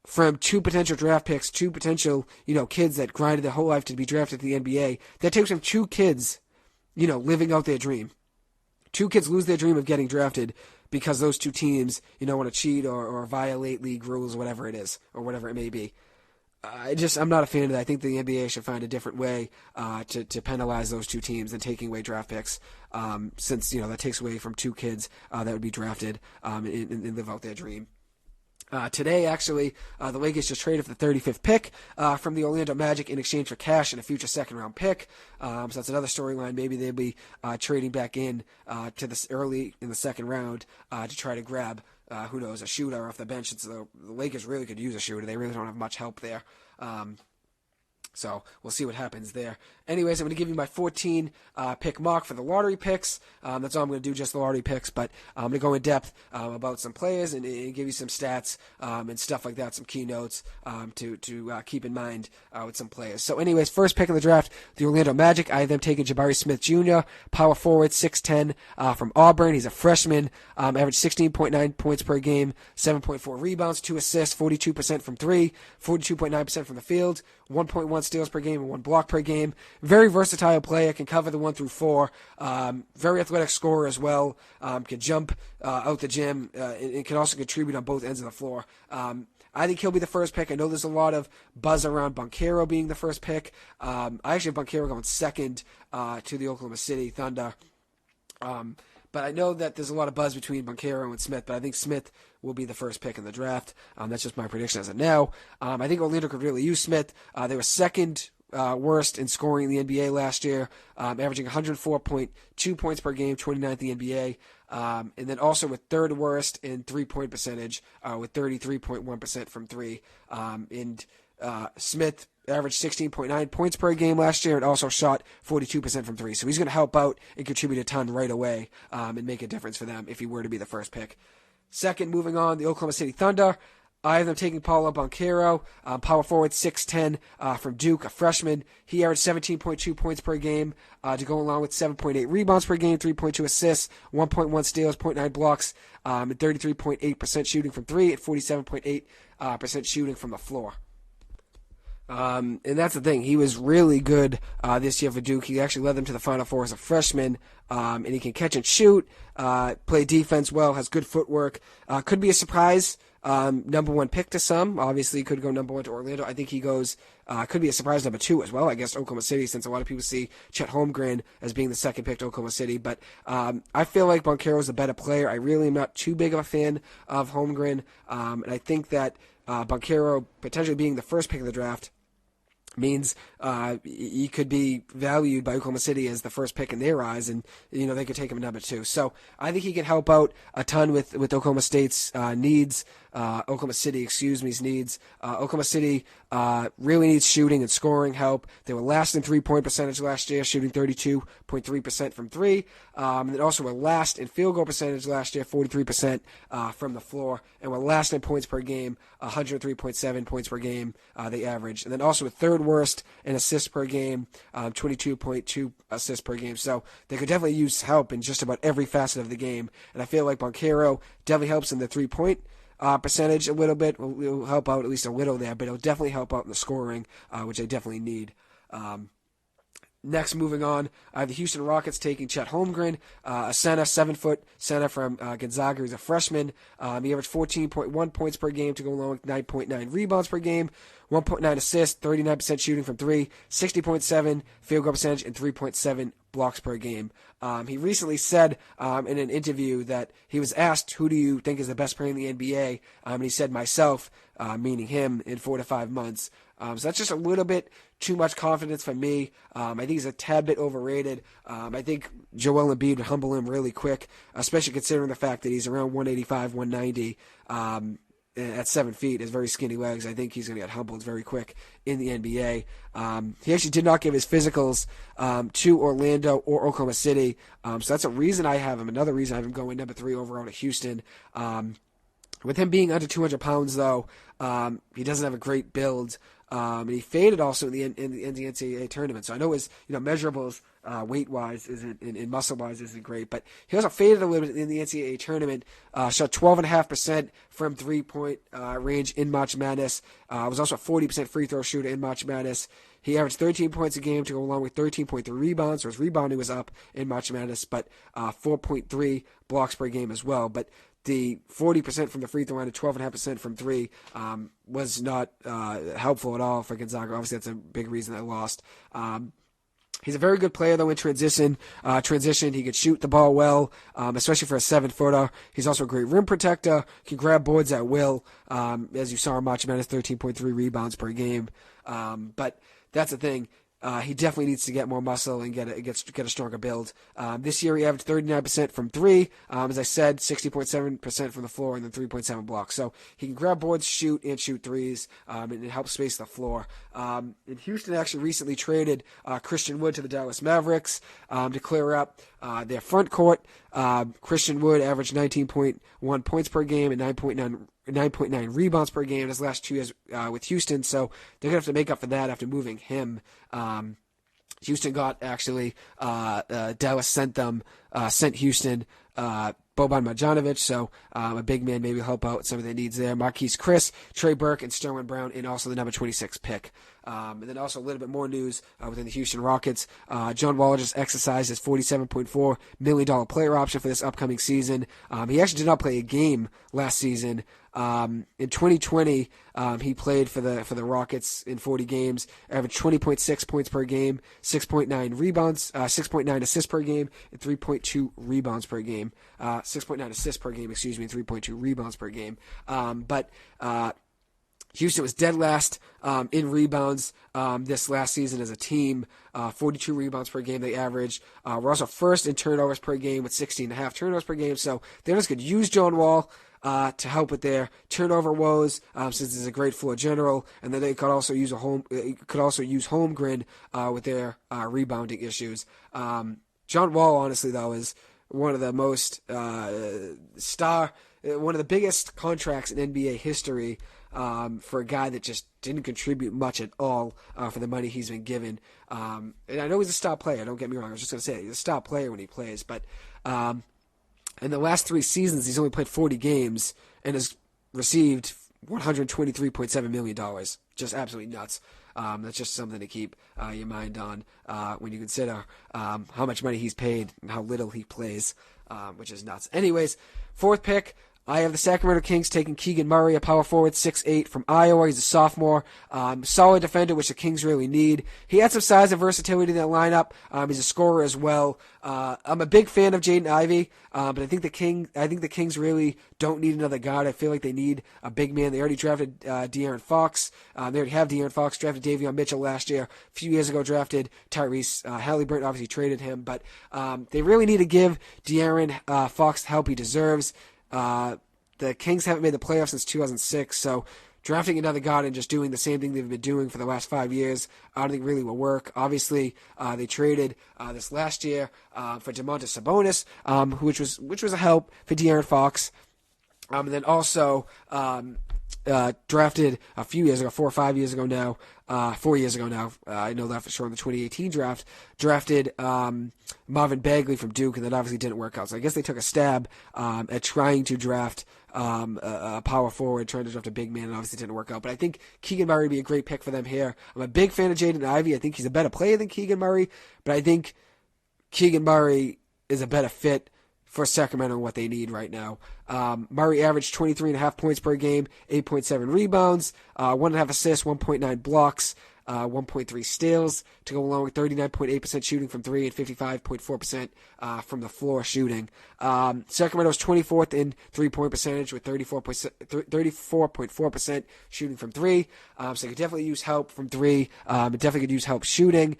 from 2 potential draft picks, 2 potential, kids that grinded their whole life to be drafted to the NBA. That takes from 2 kids, living out their dream. 2 kids lose their dream of getting drafted because those 2 teams, want to cheat or violate league rules, whatever it is, or whatever it may be. I'm not a fan of that. I think the NBA should find a different way to penalize those 2 teams than taking away draft picks, since, that takes away from 2 kids that would be drafted and live out their dream. Today, actually, the Lakers just traded for the 35th pick from the Orlando Magic in exchange for cash and a future second-round pick. So that's another storyline. Maybe they'll be trading back in to this early in the second round to try to grab, who knows, a shooter off the bench. The Lakers really could use a shooter. They really don't have much help there. So we'll see what happens there. Anyways, I'm going to give you my 14 pick mock for the lottery picks. That's all I'm going to do, just the lottery picks. But I'm going to go in depth about some players and give you some stats and stuff like that, some keynotes to keep in mind with some players. So anyways, first pick of the draft, the Orlando Magic. I have them taking Jabari Smith Jr., power forward, 6'10", from Auburn. He's a freshman, averaged 16.9 points per game, 7.4 rebounds, 2 assists, 42% from 3, 42.9% from the field, 1.1 steals per game and 1 block per game. Very versatile player, can cover the 1 through 4. Very athletic scorer as well. Can jump out the gym and can also contribute on both ends of the floor. I think he'll be the first pick. I know there's a lot of buzz around Banchero being the first pick. I actually have Banchero going second to the Oklahoma City Thunder. But I know that there's a lot of buzz between Banchero and Smith, but I think Smith will be the first pick in the draft. That's just my prediction as of now. I think Orlando could really use Smith. They were second worst in scoring in the NBA last year, averaging 104.2 points per game, 29th in the NBA. And then also with third worst in three-point percentage, with 33.1% from 3. Smith averaged 16.9 points per game last year and also shot 42% from 3. So he's going to help out and contribute a ton right away and make a difference for them if he were to be the first pick. Second, moving on, the Oklahoma City Thunder. I have them taking Paulo Banchero, power forward, 6'10", from Duke, a freshman. He averaged 17.2 points per game to go along with 7.8 rebounds per game, 3.2 assists, 1.1 steals, 0.9 blocks, and 33.8% shooting from 3 and 47.8% shooting from the floor. And that's the thing. He was really good this year for Duke. He actually led them to the Final Four as a freshman, and he can catch and shoot, play defense well, has good footwork. Could be a surprise number 1 pick to some. Obviously, could go number 1 to Orlando. I think he goes, could be a surprise number 2 as well, I guess, Oklahoma City, since a lot of people see Chet Holmgren as being the second pick to Oklahoma City. But I feel like Banchero is a better player. I really am not too big of a fan of Holmgren, and I think that Banchero potentially being the first pick of the draft means he could be valued by Oklahoma City as the first pick in their eyes, and they could take him at number 2. So I think he can help out a ton with Oklahoma State's needs. Oklahoma City's needs. Oklahoma City really needs shooting and scoring help. They were last in three-point percentage last year, shooting 32.3% from 3. And then also were last in field goal percentage last year, 43% from the floor. And were last in points per game, 103.7 points per game they averaged. And then also with third worst in assists per game, 22.2 assists per game. So they could definitely use help in just about every facet of the game. And I feel like Banchero definitely helps in the three-point percentage a little bit. Will help out at least a little there, but it'll definitely help out in the scoring, which they definitely need. Next, moving on, I have the Houston Rockets taking Chet Holmgren, a center, 7-foot center from Gonzaga. He's a freshman. He averaged 14.1 points per game to go along with 9.9 rebounds per game, 1.9 assists, 39% shooting from 3, 60.7 field goal percentage, and 3.7 blocks per game. He recently said in an interview that he was asked, who do you think is the best player in the NBA? And he said, myself, meaning him, in 4 to 5 months. So that's just a little bit too much confidence for me. I think he's a tad bit overrated. I think Joel Embiid would humble him really quick, especially considering the fact that he's around 185, 190. at 7 feet, has very skinny legs. I think he's going to get humbled very quick in the NBA. He actually did not give his physicals to Orlando or Oklahoma City, so that's a reason I have him. Another reason I have him going number 3 overall to Houston. With him being under 200 pounds, though, he doesn't have a great build. And he faded also in the NCAA tournament. So I know his measurables weight-wise isn't and muscle-wise isn't great, but he also faded a little bit in the NCAA tournament. Shot 12.5% from 3-point range in March Madness. Was also a 40% free throw shooter in March Madness. He averaged 13 points a game to go along with 13.3 rebounds. So his rebounding was up in March Madness, but 4.3 blocks per game as well. But the 40% from the free throw line to 12.5% from 3 was not helpful at all for Gonzaga. Obviously, that's a big reason they lost. He's a very good player, though, in transition. He could shoot the ball well, especially for a 7-footer. He's also a great rim protector. Can grab boards at will. As you saw in March Madness, 13.3 rebounds per game. But that's the thing. He definitely needs to get more muscle and get a stronger build. This year he averaged 39% from 3. As I said, 60.7% from the floor and then 3.7 blocks. So he can grab boards, shoot threes, and it helps space the floor. And Houston actually recently traded Christian Wood to the Dallas Mavericks to clear up their front court. Christian Wood averaged 19.1 points per game and 9.9 rebounds per game in his last 2 years with Houston, so they're going to have to make up for that after moving him. Houston got actually Dallas sent Houston Boban Marjanovic, so a big man maybe help out some of their needs there. Marquise Chris, Trey Burke, and Sterling Brown, and also the number 26 pick. And then also a little bit more news within the Houston Rockets. John Wall just exercised his $47.4 million player option for this upcoming season. He actually did not play a game last season. In 2020, he played for the Rockets in 40 games, averaged 20.6 points per game, 6.9 rebounds, 6.9 assists per game, and 3.2 rebounds per game. 6.9 assists per game, and 3.2 rebounds per game. But Houston was dead last in rebounds this last season as a team. 42 rebounds per game they averaged. We're also first in turnovers per game with 16.5 turnovers per game. So they just could use John Wall to help with their turnover woes, since he's a great floor general, and then they could also use Holmgren with their rebounding issues. John Wall, honestly, though, is one of the most one of the biggest contracts in NBA history for a guy that just didn't contribute much at all for the money he's been given. And I know he's a star player, don't get me wrong. I was just going to say, he's a star player when he plays, but in the last 3 seasons, he's only played 40 games and has received $123.7 million. Just absolutely nuts. That's just something to keep your mind on when you consider how much money he's paid and how little he plays, which is nuts. Anyways, 4th pick, I have the Sacramento Kings taking Keegan Murray, a power forward, 6'8", from Iowa. He's a sophomore. Solid defender, which the Kings really need. He had some size and versatility in that lineup. He's a scorer as well. I'm a big fan of Jaden Ivey, but I think the Kings really don't need another guard. I feel like they need a big man. They already drafted De'Aaron Fox. They already have De'Aaron Fox. Drafted Davion Mitchell last year. A few years ago, drafted Tyrese Halliburton. Obviously traded him, but they really need to give De'Aaron Fox the help he deserves. The Kings haven't made the playoffs since 2006, so drafting another guard and just doing the same thing they've been doing for the last 5 years, I don't think really will work. Obviously, they traded this last year for Domantas Sabonis, which was a help for De'Aaron Fox, and then also drafted a few years ago, 4 or 5 years ago now, 4 years ago now, I know that for sure in the 2018 draft, drafted Marvin Bagley from Duke, and that obviously didn't work out. So I guess they took a stab at trying to draft a power forward, trying to draft a big man, and obviously didn't work out. But I think Keegan Murray would be a great pick for them here. I'm a big fan of Jaden Ivey. I think he's a better player than Keegan Murray, but I think Keegan Murray is a better fit for Sacramento and what they need right now. Murray averaged 23.5 points per game, 8.7 rebounds, 1.5 assists, 1.9 blocks. 1.3 steals to go along with 39.8% shooting from three and 55.4% from the floor shooting. Sacramento was 24th in three-point percentage with 34.4% shooting from three. So you could definitely use help from three. It definitely could use help shooting,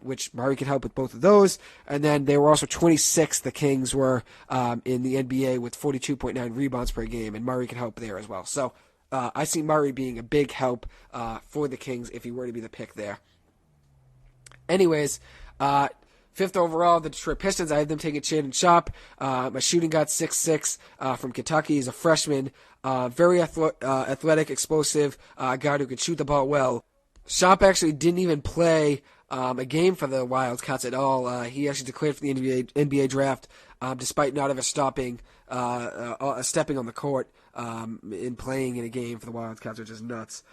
which Murray can help with both of those. And then they were also 26th, the Kings were, in the NBA with 42.9 rebounds per game, and Murray can help there as well. So I see Murray being a big help for the Kings if he were to be the pick there. Anyways, fifth overall, the Detroit Pistons. I have them taking Shaedon Sharpe. My shooting guard, 6'6", from Kentucky. He's a freshman. Very athletic, explosive guard who can shoot the ball well. Sharpe actually didn't even play a game for the Wildcats at all. He actually declared for the NBA draft despite not ever stepping on the court in playing in a game for the Wildcats, which is nuts.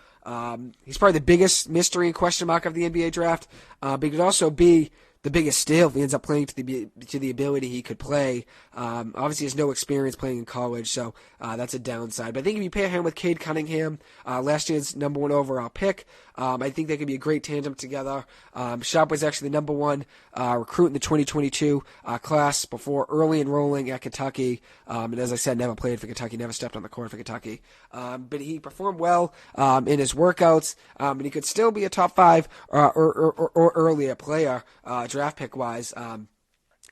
He's probably the biggest mystery and question mark of the NBA draft, but he could also be the biggest steal if he ends up playing to the ability he could play. Obviously, he has no experience playing in college, so that's a downside. But I think if you pair him with Cade Cunningham, last year's number one overall pick, I think they could be a great tandem together. Sharpe was actually the number one recruit in the 2022 class before early enrolling at Kentucky. And as I said, never played for Kentucky, never stepped on the court for Kentucky. But he performed well in his workouts, and he could still be a top five or earlier player draft pick wise.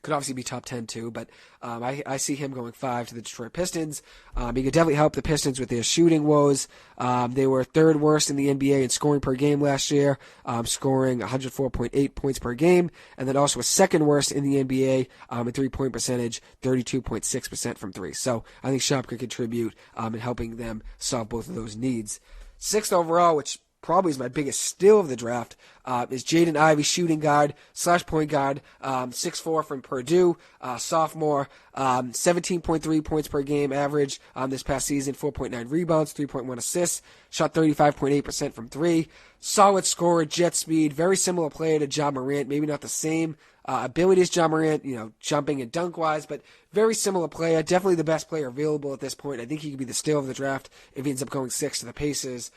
Could obviously be top 10 too, but I see him going 5 to the Detroit Pistons. He could definitely help the Pistons with their shooting woes. They were third worst in the NBA in scoring per game last year, scoring 104.8 points per game, and then also a second worst in the NBA in three-point percentage, 32.6% from three. So I think Sharpe could contribute in helping them solve both of those needs. Sixth overall, which probably is my biggest steal of the draft, is Jaden Ivey, shooting guard / point guard, 6'4" from Purdue, sophomore, 17.3 points per game average this past season, 4.9 rebounds, 3.1 assists, shot 35.8% from three, solid scorer, jet speed, very similar player to Ja Morant, maybe not the same ability as Ja Morant, jumping and dunk-wise, but very similar player, definitely the best player available at this point. I think he could be the steal of the draft if he ends up going 6 to the Pacers.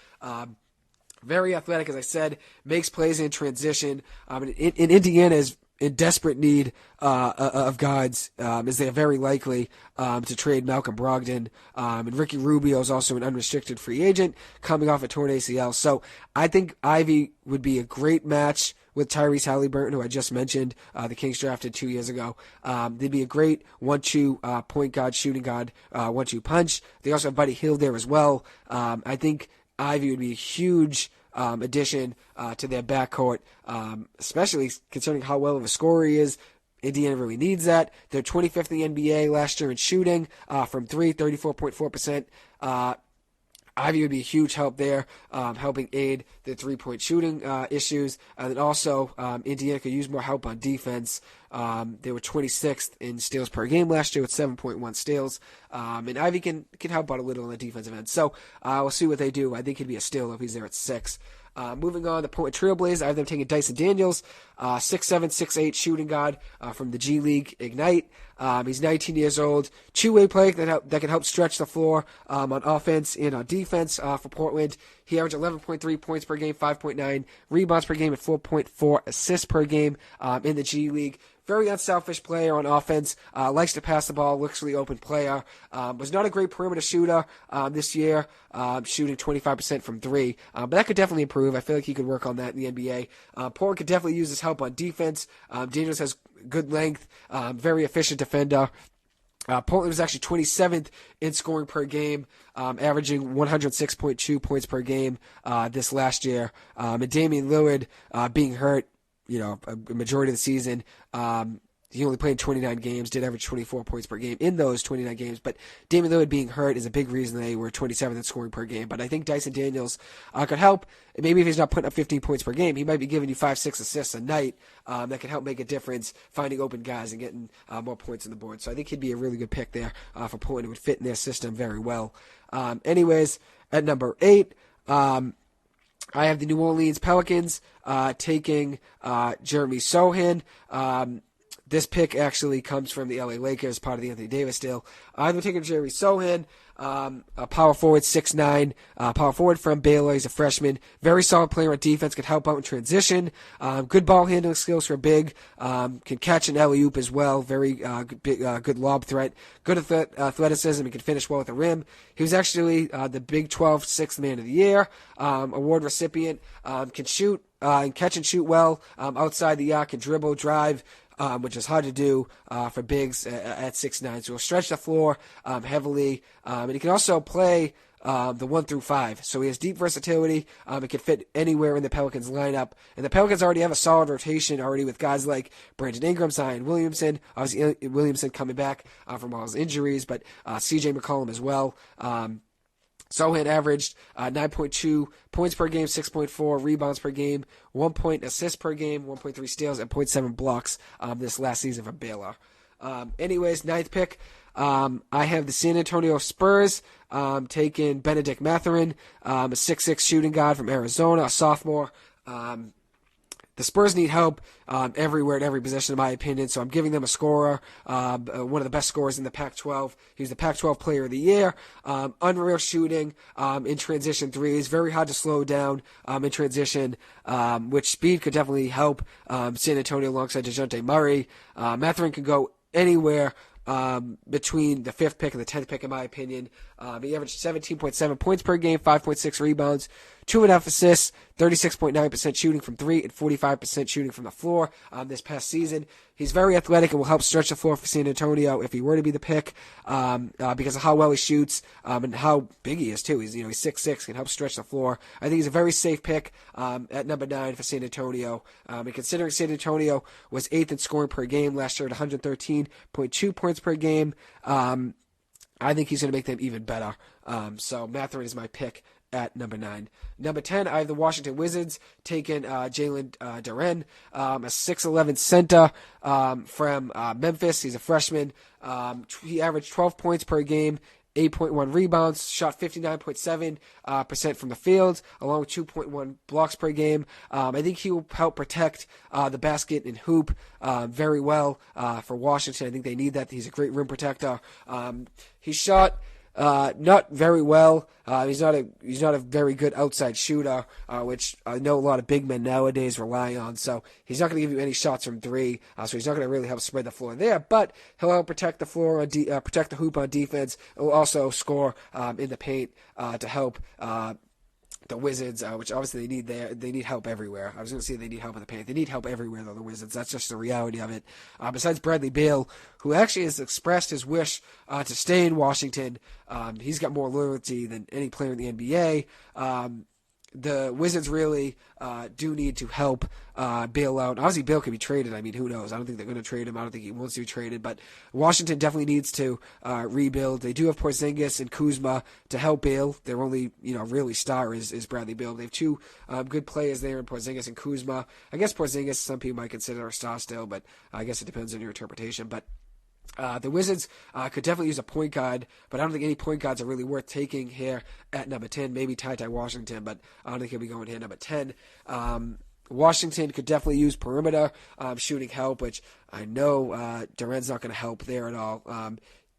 Very athletic, as I said, makes plays in transition. And Indiana is in desperate need of guards, as they are very likely to trade Malcolm Brogdon. And Ricky Rubio is also an unrestricted free agent coming off a torn ACL. So I think Ivy would be a great match with Tyrese Halliburton, who I just mentioned, the Kings drafted 2 years ago. They'd be a great 1-2 point guard, shooting guard, 1-2 punch. They also have Buddy Hield there as well. I think Ivy would be a huge addition to their backcourt, especially considering how well of a scorer he is. Indiana really needs that. They're 25th in the NBA last year in shooting from three, 34.4%. Ivy would be a huge help there, helping aid the three-point shooting issues. And then also, Indiana could use more help on defense. They were 26th in steals per game last year with 7.1 steals. And Ivy can help out a little on the defensive end. So we'll see what they do. I think he'd be a steal if he's there at 6. Moving on, the Portland Trailblazers, I have them taking Dyson Daniels, 6'7", 6'8", shooting guard from the G League Ignite. He's 19 years old, two-way player that can help stretch the floor on offense and on defense for Portland. He averaged 11.3 points per game, 5.9 rebounds per game, and 4.4 assists per game in the G League. Very unselfish player on offense, likes to pass the ball, looks really open player. Was not a great perimeter shooter this year, shooting 25% from three. But that could definitely improve. I feel like he could work on that in the NBA. Portland could definitely use his help on defense. Daniels has good length, very efficient defender. Portland was actually 27th in scoring per game, averaging 106.2 points per game this last year. And Damian Lillard being hurt, a majority of the season. He only played 29 games, did average 24 points per game in those 29 games. But Damian Lillard being hurt is a big reason they were 27th in scoring per game. But I think Dyson Daniels could help. Maybe if he's not putting up 15 points per game, he might be giving you 5-6 assists a night that can help make a difference, finding open guys and getting more points on the board. So I think he'd be a really good pick there for Portland. It would fit in their system very well. Anyways, at number 8, I have the New Orleans Pelicans taking Jeremy Sohan. This pick actually comes from the LA Lakers, part of the Anthony Davis deal. I'm taking Jerry Sohan, a power forward, 6'9", power forward from Baylor. He's a freshman. Very solid player on defense, can help out in transition. Good ball handling skills for big. Can catch an alley-oop as well. Very good lob threat. Good athleticism. He can finish well at the rim. He was actually the Big 12 Sixth Man of the Year award recipient. Can shoot and catch and shoot well outside the arc. Can dribble, drive. Which is hard to do for bigs at 6'9". So he'll stretch the floor heavily, and he can also play the 1 through 5. So he has deep versatility. It can fit anywhere in the Pelicans lineup. And the Pelicans already have a solid rotation already with guys like Brandon Ingram, Zion Williamson. Obviously, Williamson coming back from all his injuries, but C.J. McCollum as well. Sohan averaged 9.2 points per game, 6.4 rebounds per game, 1 point assists per game, 1.3 steals, and 0.7 blocks this last season for Baylor. Anyways, ninth pick, I have the San Antonio Spurs taking Benedict Mathurin, a 6'6 shooting guard from Arizona, a sophomore. The Spurs need help everywhere at every position, in my opinion, so I'm giving them a scorer, one of the best scorers in the Pac-12. He's the Pac-12 Player of the Year. Unreal shooting in transition threes, very hard to slow down in transition, which speed could definitely help San Antonio alongside DeJounte Murray. Mathurin can go anywhere between the 5th pick and the 10th pick, in my opinion. He averaged 17.7 points per game, 5.6 rebounds, 2.5 assists, 36.9% shooting from 3, and 45% shooting from the floor this past season. He's very athletic and will help stretch the floor for San Antonio if he were to be the pick because of how well he shoots and how big he is, too. He's 6'6", can help stretch the floor. I think he's a very safe pick at number 9 for San Antonio. And considering San Antonio was 8th in scoring per game last year at 113.2 points per game, I think he's going to make them even better. So Mathurin is my pick at number 9. Number 10, I have the Washington Wizards taking Jalen Duren, a 6'11 center from Memphis. He's a freshman. He averaged 12 points per game, 8.1 rebounds, shot 59.7% from the field, along with 2.1 blocks per game. I think he will help protect the basket and hoop very well for Washington. I think they need that. He's a great rim protector. He shot not very well. He's not a very good outside shooter, which I know a lot of big men nowadays rely on. So he's not going to give you any shots from 3. So he's not going to really help spread the floor there. But he'll help protect the floor on protect the hoop on defense. He'll also score in the paint to help the Wizards, which obviously they need help everywhere. I was going to say they need help in the paint. They need help everywhere, though, the Wizards. That's just the reality of it. Besides Bradley Beal, who actually has expressed his wish to stay in Washington, he's got more loyalty than any player in the NBA. The Wizards really do need to help Beal out. Obviously, Beal could be traded. I mean, who knows? I don't think they're going to trade him. I don't think he wants to be traded. But Washington definitely needs to rebuild. They do have Porzingis and Kuzma to help Beal. Their only, really star is Bradley Beal. They have 2 good players there in Porzingis and Kuzma. I guess Porzingis, some people might consider a star still, but I guess it depends on your interpretation. But the Wizards could definitely use a point guard, but I don't think any point guards are really worth taking here at number 10. Maybe Ty Washington, but I don't think he'll be going here number 10. Washington could definitely use perimeter shooting help, which I know Duren's not going to help there at all.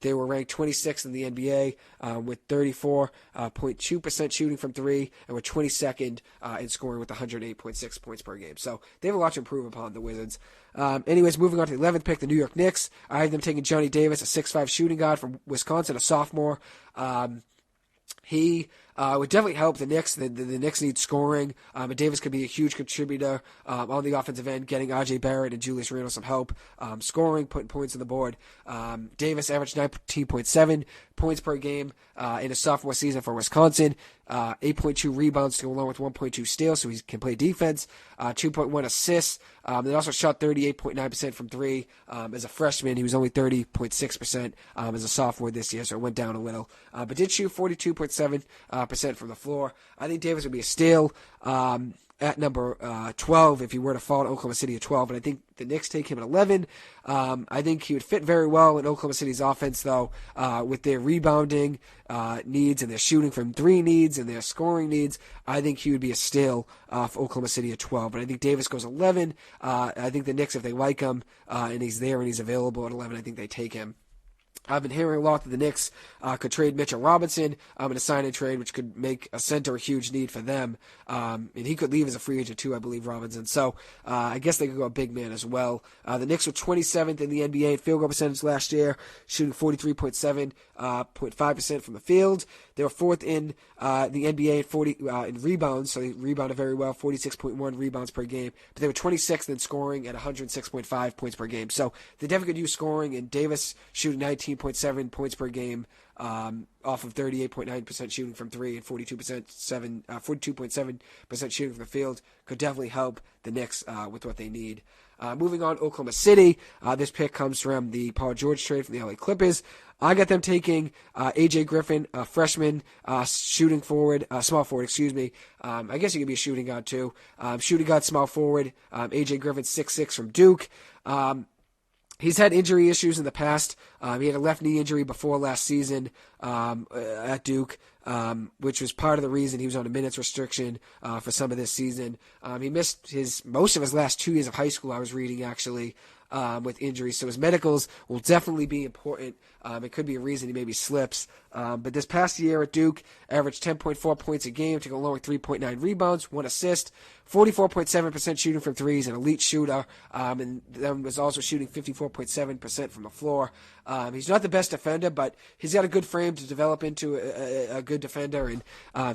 They were ranked 26th in the NBA with 34.2% shooting from 3 and were 22nd in scoring with 108.6 points per game. So they have a lot to improve upon, the Wizards. Anyways, moving on to the 11th pick, the New York Knicks. I have them taking Johnny Davis, a 6'5 shooting guard from Wisconsin, a sophomore. He would definitely help the Knicks. The Knicks need scoring. And Davis could be a huge contributor on the offensive end, getting R.J. Barrett and Julius Randle some help scoring, putting points on the board. Davis averaged 19.7 points per game in his sophomore season for Wisconsin. 8.2 rebounds to go along with 1.2 steals, so he can play defense. 2.1 assists. They also shot 38.9% from 3 as a freshman. He was only 30.6% as a sophomore this year, so it went down a little. But did shoot 42.7% percent from the floor. I think Davis would be a steal at number 12 if he were to fall to Oklahoma City at 12, and I think the Knicks take him at 11. I think he would fit very well in Oklahoma City's offense, though, with their rebounding needs and their shooting from three needs and their scoring needs. I think he would be a steal for Oklahoma City at 12, but I think Davis goes 11. I think the Knicks, if they like him and he's there and he's available at 11, I think they take him. I've been hearing a lot that the Knicks could trade Mitchell Robinson in a sign-and trade, which could make a center a huge need for them. And he could leave as a free agent too, I believe, Robinson. So I guess they could go a big man as well. The Knicks were 27th in the NBA in field goal percentage last year, shooting 43.5% from the field. They were fourth in the NBA in rebounds, so they rebounded very well, 46.1 rebounds per game. But they were 26th in scoring at 106.5 points per game. So they definitely could use scoring, and Davis shooting 19.7 points per game off of 38.9% shooting from three and 42.7% shooting from the field could definitely help the Knicks with what they need. Moving on, Oklahoma City. This pick comes from the Paul George trade from the LA Clippers. I got them taking A.J. Griffin, a freshman shooting forward, small forward, excuse me. I guess he could be a shooting guard too. Shooting guard, small forward. A.J. Griffin, 6'6" from Duke. He's had injury issues in the past. He had a left knee injury before last season at Duke, which was part of the reason he was on a minutes restriction for some of this season. He missed most of his last 2 years of high school, I was reading, actually, with injuries. So his medicals will definitely be important. It could be a reason he maybe slips. But this past year at Duke, averaged 10.4 points a game, took along with 3.9 rebounds, 1 assist, 44.7% shooting from threes, an elite shooter, and then was also shooting 54.7% from the floor. He's not the best defender, but he's got a good frame to develop into a good defender, and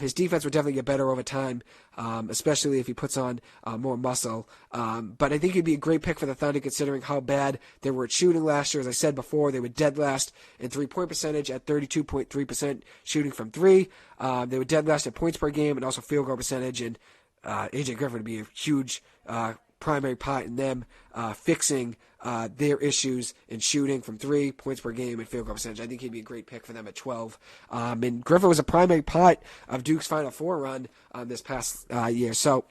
his defense would definitely get better over time, especially if he puts on more muscle. But I think he'd be a great pick for the Thunder, considering how bad they were at shooting last year. As I said before, they were dead last in three-point percentage at 32.3% shooting from three. They were dead last in points per game and also field goal percentage, and A.J. Griffin would be a huge primary part in them fixing their issues in shooting from 3 points per game and field goal percentage. I think he'd be a great pick for them at 12. And Griffin was a primary part of Duke's Final Four run this past year. So,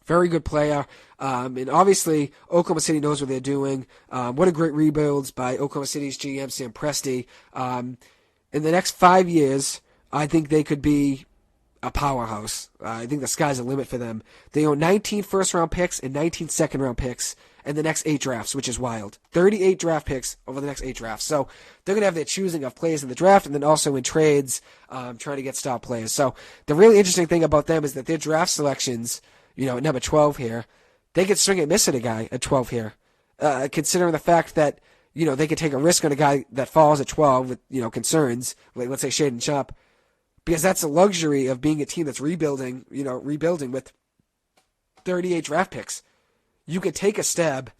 very good player. And obviously, Oklahoma City knows what they're doing. What a great rebuilds by Oklahoma City's GM, Sam Presti. In the next 5 years, I think they could be a powerhouse. I think the sky's the limit for them. They own 19 first-round picks and 19 second-round picks in the next 8 drafts, which is wild. 38 draft picks over the next 8 drafts. So they're going to have their choosing of players in the draft and then also in trades trying to get star players. So the really interesting thing about them is that their draft selections, at number 12 here, they could swing and miss at a guy at 12 here, considering the fact that, they could take a risk on a guy that falls at 12 with, concerns, like let's say Shaedon Sharpe, because that's the luxury of being a team that's rebuilding with 38 draft picks. You could take a stab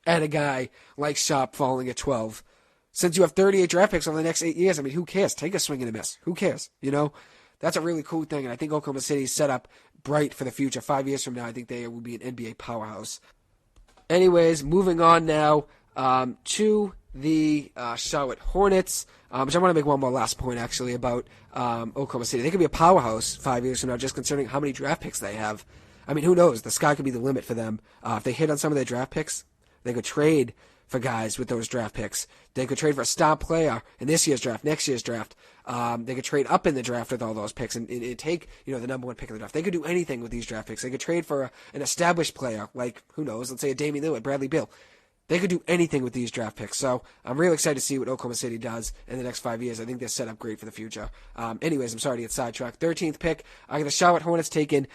at a guy like Sharpe falling at 12. Since you have 38 draft picks over the next 8 years, who cares? Take a swing and a miss. Who cares? That's a really cool thing, and I think Oklahoma City is set up bright for the future. 5 years from now, I think they will be an NBA powerhouse. Anyways, moving on now to the Charlotte Hornets, which I want to make one more last point, actually, about Oklahoma City. They could be a powerhouse 5 years from now, just considering how many draft picks they have. Who knows? The sky could be the limit for them. If they hit on some of their draft picks, they could trade for guys with those draft picks. They could trade for a star player in this year's draft, next year's draft. They could trade up in the draft with all those picks and take, the number 1 pick of the draft. They could do anything with these draft picks. They could trade for an established player, like, who knows, let's say a Damian Lillard, Bradley Beal. They could do anything with these draft picks. So I'm really excited to see what Oklahoma City does in the next 5 years. I think they're set up great for the future. Anyways, I'm sorry to get sidetracked. 13th pick, I got the Charlotte Hornets taking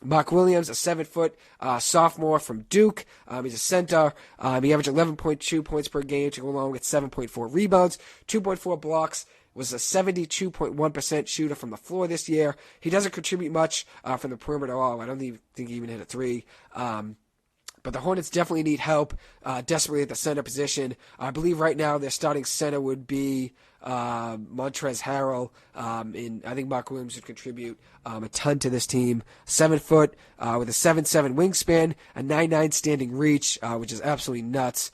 Mark Williams, a 7-foot sophomore from Duke. He's a center. He averaged 11.2 points per game to go along with 7.4 rebounds, 2.4 blocks. Was a 72.1% shooter from the floor this year. He doesn't contribute much from the perimeter at all. I don't even think he even hit a 3. But the Hornets definitely need help desperately at the center position. I believe right now their starting center would be Montrezl Harrell. And I think Mark Williams would contribute a ton to this team. 7 foot with a 7'7" wingspan, a 9'9" standing reach, which is absolutely nuts.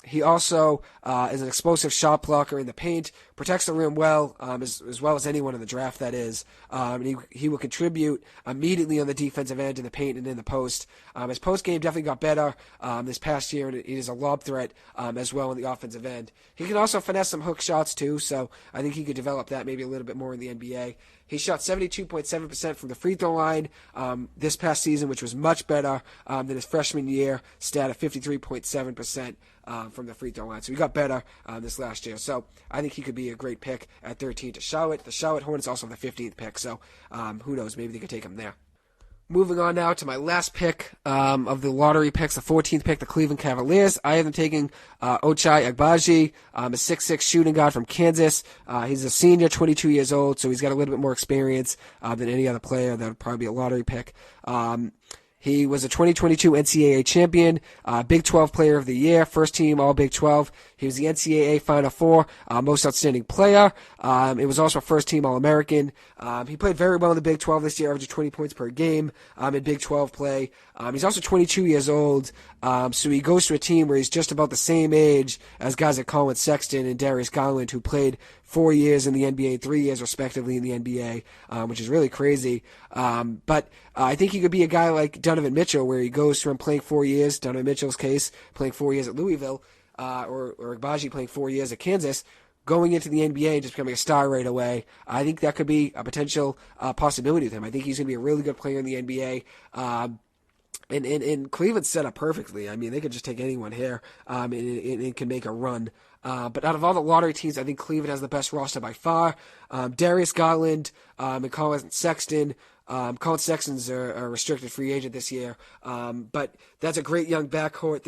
He also is an explosive shot blocker in the paint, protects the rim well, as well as anyone in the draft, that is. He will contribute immediately on the defensive end in the paint and in the post. His post game definitely got better this past year, and he is a lob threat as well in the offensive end. He can also finesse some hook shots too, so I think he could develop that maybe a little bit more in the NBA. He shot 72.7% from the free throw line this past season, which was much better than his freshman year stat of 53.7% from the free throw line. So he got better this last year. So I think he could be a great pick at 13 to Charlotte. The Charlotte Hornets also have the 15th pick, so who knows? Maybe they could take him there. Moving on now to my last pick of the lottery picks, the 14th pick, the Cleveland Cavaliers. I have them taking Ochai Agbaji, a 6'6" shooting guard from Kansas. He's a senior, 22 years old, so he's got a little bit more experience than any other player. That would probably be a lottery pick. He was a 2022 NCAA champion, Big 12 Player of the Year, first team All Big 12. He was the NCAA Final Four Most Outstanding Player. It was also a first team All-American. He played very well in the Big 12 this year, averaging 20 points per game in Big 12 play. He's also 22 years old, so he goes to a team where he's just about the same age as guys like Colin Sexton and Darius Garland, who played 4 years in the NBA, 3 years respectively in the NBA, which is really crazy. But I think he could be a guy like Donovan Mitchell, where he goes from playing 4 years, Donovan Mitchell's case, playing 4 years at Louisville, or Agbaji playing 4 years at Kansas, going into the NBA and just becoming a star right away. I think that could be a potential possibility with him. I think he's going to be a really good player in the NBA. And Cleveland's set up perfectly. I mean, they could just take anyone here and can make a run. But out of all the lottery teams, I think Cleveland has the best roster by far. Darius Garland and Colin Sexton. Colin Sexton's a restricted free agent this year, but that's a great young backcourt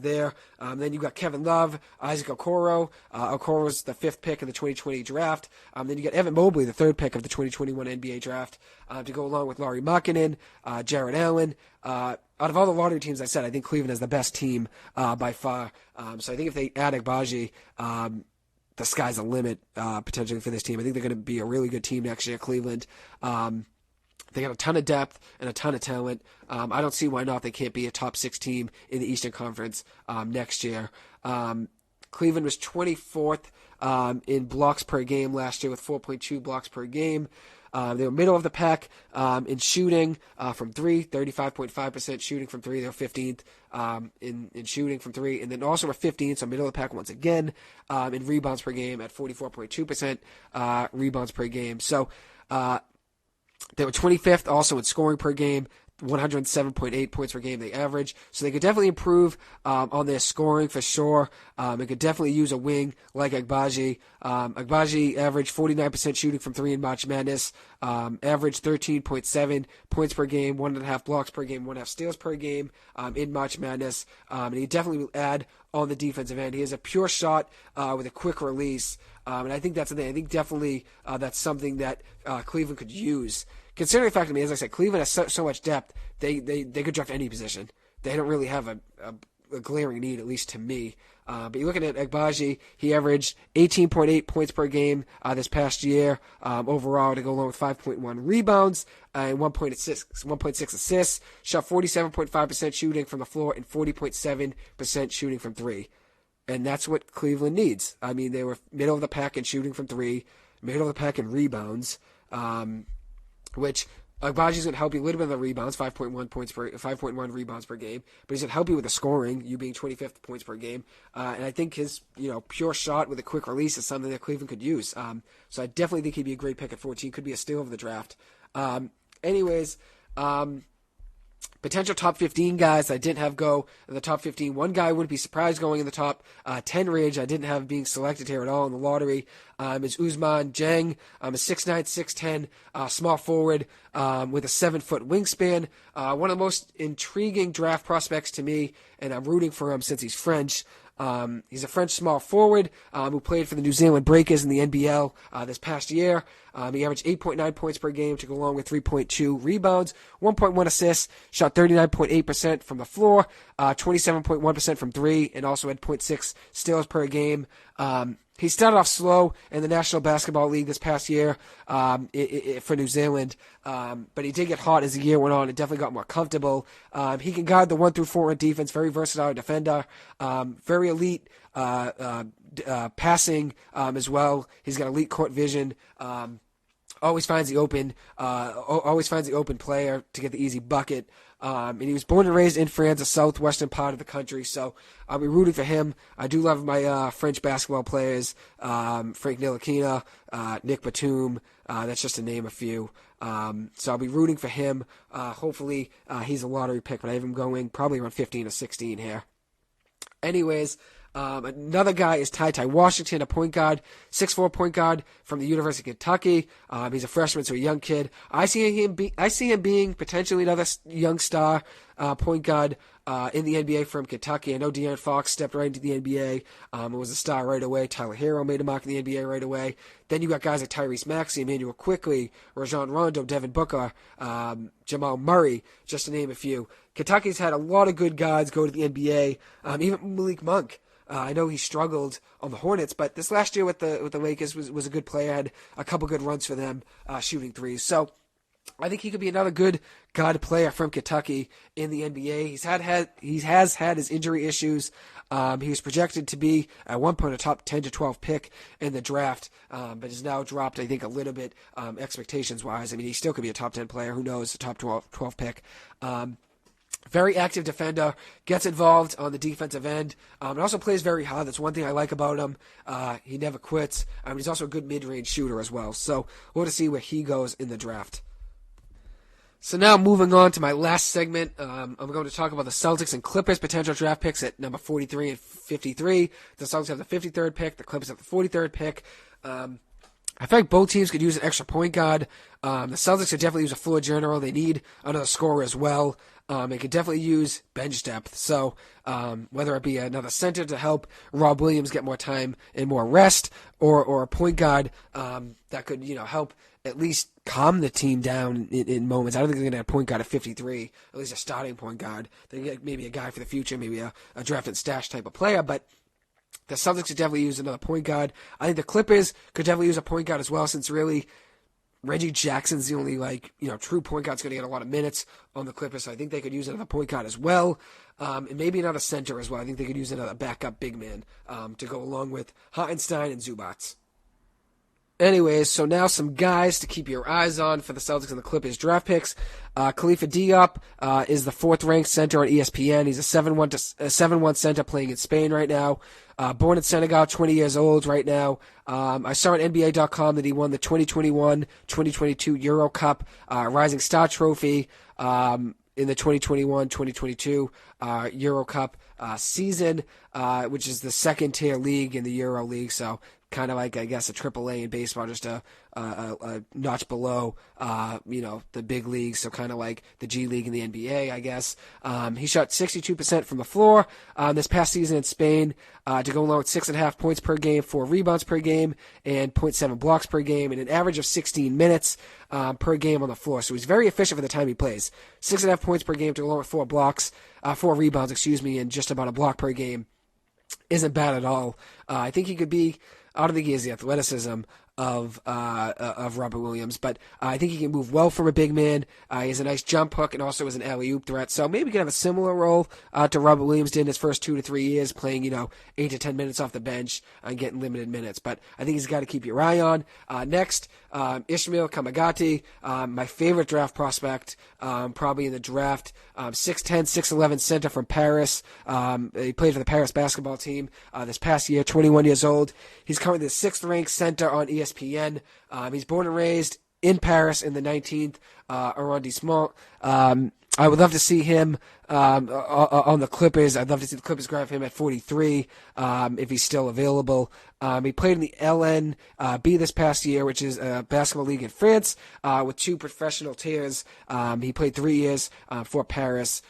there. Then you've got Kevin Love, Isaac Okoro. Okoro's the 5th pick in the 2020 draft. Then you got Evan Mobley, the 3rd pick of the 2021 NBA draft, to go along with Lauri Markkanen, Jared Allen. Out of all the lottery teams I said, I think Cleveland has the best team by far. So I think if they add Agbaji, the sky's the limit potentially for this team. I think they're going to be a really good team next year, Cleveland. They got a ton of depth and a ton of talent. I don't see why not they can't be a top 6 team in the Eastern Conference next year. Cleveland was 24th in blocks per game last year with 4.2 blocks per game. They were middle of the pack in shooting from 3, 35.5% shooting from 3. They were 15th in shooting from 3. And then also were 15th, so middle of the pack once again, in rebounds per game at 44.2% rebounds per game. So they were 25th also in scoring per game, 107.8 points per game they average. So they could definitely improve on their scoring for sure. They could definitely use a wing like Agbaji. Agbaji averaged 49% shooting from 3 in March Madness, averaged 13.7 points per game, 1.5 blocks per game, 1.5 steals per game in March Madness. And he definitely will add on the defensive end. He has a pure shot with a quick release. And I think that's the thing. I think definitely that's something that Cleveland could use. Considering the fact, I mean, as I said, Cleveland has so much depth, they could draft any position. They don't really have a glaring need, at least to me. But you're looking at Agbaji, he averaged 18.8 points per game this past year overall, to go along with 5.1 rebounds and 1.6 assists. Shot 47.5% shooting from the floor and 40.7% shooting from 3. And that's what Cleveland needs. I mean, they were middle of the pack in shooting from 3, middle of the pack in rebounds, which Agbaji's going to help you a little bit on the rebounds, 5.1 rebounds per game, but he's going to help you with the scoring, you being 25th points per game. And I think his pure shot with a quick release is something that Cleveland could use. So I definitely think he'd be a great pick at 14. Could be a steal of the draft. Potential top 15 guys I didn't have go in the top 15. One guy I wouldn't be surprised going in the top 10 range. I didn't have being selected here at all in the lottery. Is Ousmane Dieng, a 6'9", 6'10", small forward with a 7-foot wingspan. One of the most intriguing draft prospects to me, and I'm rooting for him since he's French. He's a French small forward who played for the New Zealand Breakers in the NBL this past year. He averaged 8.9 points per game to go along with 3.2 rebounds, 1.1 assists, shot 39.8% from the floor, 27.1% from 3, and also had 0.6 steals per game. he started off slow in the National Basketball League this past year for New Zealand, but he did get hot as the year went on and definitely got more comfortable. He can guard the 1 through 4 in defense, very versatile defender, very elite passing as well. He's got elite court vision. Always finds the open player to get the easy bucket. And he was born and raised in France, the southwestern part of the country. So I'll be rooting for him. I do love my French basketball players, Frank Ntilikina, Nic Batum. That's just to name a few. So I'll be rooting for him. Hopefully he's a lottery pick, but I have him going probably around 15 or 16 here. Anyways, another guy is Ty Washington, a point guard, 6'4" point guard from the University of Kentucky. He's a freshman, so a young kid. I see him being potentially another young star point guard in the NBA from Kentucky. I know De'Aaron Fox stepped right into the NBA and was a star right away. Tyler Hero made a mark in the NBA right away. Then you got guys like Tyrese Maxey, Emmanuel Quickley, Rajon Rondo, Devin Booker, Jamal Murray, just to name a few. Kentucky's had a lot of good guys go to the NBA, even Malik Monk. I know he struggled on the Hornets, but this last year with the Lakers was a good player, had a couple good runs for them shooting threes. So I think he could be another good guard player from Kentucky in the NBA. He has had his injury issues. He was projected to be at one point a top 10 to 12 pick in the draft, but has now dropped, I think, a little bit expectations wise. I mean, he still could be a top 10 player. Who knows? A top 12 pick. Very active defender, gets involved on the defensive end, and also plays very hard. That's one thing I like about him. He never quits. He's also a good mid-range shooter as well. So we'll have to see where he goes in the draft. So now moving on to my last segment, I'm going to talk about the Celtics and Clippers potential draft picks at number 43 and 53. The Celtics have the 53rd pick. The Clippers have the 43rd pick. I feel like both teams could use an extra point guard. The Celtics could definitely use a floor general. They need another scorer as well. They could definitely use bench depth. So whether it be another center to help Rob Williams get more time and more rest, or a point guard that could help at least calm the team down in moments. I don't think they're going to have a point guard at 53, at least a starting point guard. They get maybe a guy for the future, maybe a draft and stash type of player, but the Celtics could definitely use another point guard. I think the Clippers could definitely use a point guard as well, since really Reggie Jackson's the only true point guard that's going to get a lot of minutes on the Clippers. So I think they could use another point guard as well, and maybe another center as well. I think they could use another backup big man to go along with Hartenstein and Zubats. Anyways, so now some guys to keep your eyes on for the Celtics and the Clippers draft picks. Khalifa Diop is the 4th-ranked center on ESPN. He's a 7'1" center playing in Spain right now. Born in Senegal, 20 years old right now. I saw on NBA.com that he won the 2021-2022 Euro Cup Rising Star Trophy in the 2021-2022 Euro Cup season, which is the second-tier league in the Euro League. So kind of like, I guess, a AAA in baseball, just a notch below, the big leagues. So kind of like the G League in the NBA, I guess. He shot 62% from the floor this past season in Spain to go along with 6.5 points per game, 4 rebounds per game, and 0.7 blocks per game, and an average of 16 minutes per game on the floor. So he's very efficient for the time he plays. 6.5 points per game to go along with 4 rebounds, and just about a block per game isn't bad at all. I think he could be. I don't think he has the athleticism of Robert Williams, but I think he can move well from a big man. He has a nice jump hook and also is an alley-oop threat. So maybe he can have a similar role to Robert Williams did in his first 2 to 3 years, playing 8 to 10 minutes off the bench and getting limited minutes. But I think he's got to keep your eye on. Next, Ishmael Kamagati, my favorite draft prospect, probably in the draft. 6'10", 6'11" center from Paris. He played for the Paris basketball team this past year, 21 years old. He's currently the 6th-ranked center on ESPN. He's born and raised in Paris in the 19th arrondissement. I would love to see him on the Clippers. I'd love to see the Clippers grab him at 43 if he's still available. He played in the LNB this past year, which is a basketball league in France, with 2 professional tiers. He played 3 years for Paris.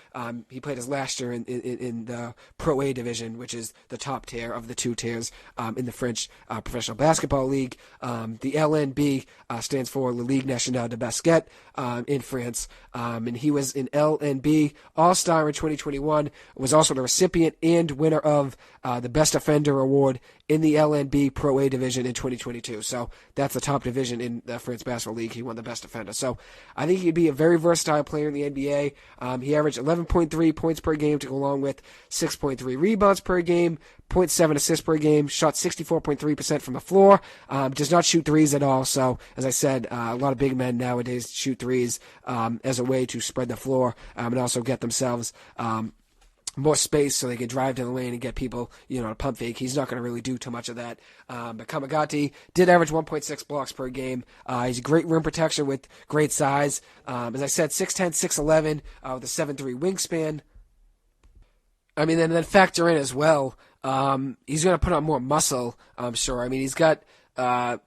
He played his last year in the Pro A division, which is the top tier of the 2 tiers in the French professional basketball league. The LNB stands for La Ligue Nationale de Basket in France, and he was an LNB All-Star All-Star in 2021, was also the recipient and winner of the Best Offender Award in the LNB Pro A division in 2022. So that's the top division in the France Basketball League. He won the Best Offender. So I think he'd be a very versatile player in the NBA. He averaged 11.3 points per game to go along with 6.3 rebounds per game, 0.7 assists per game, shot 64.3% from the floor, does not shoot threes at all. So, as I said, a lot of big men nowadays shoot threes as a way to spread the floor and also get themselves more space so they can drive to the lane and get people, to pump fake. He's not going to really do too much of that. But Kamagati did average 1.6 blocks per game. He's a great rim protection with great size. As I said, 6'10", 6'11", with a 7'3" wingspan. And then factor in as well, he's going to put on more muscle, I'm sure. He's got, a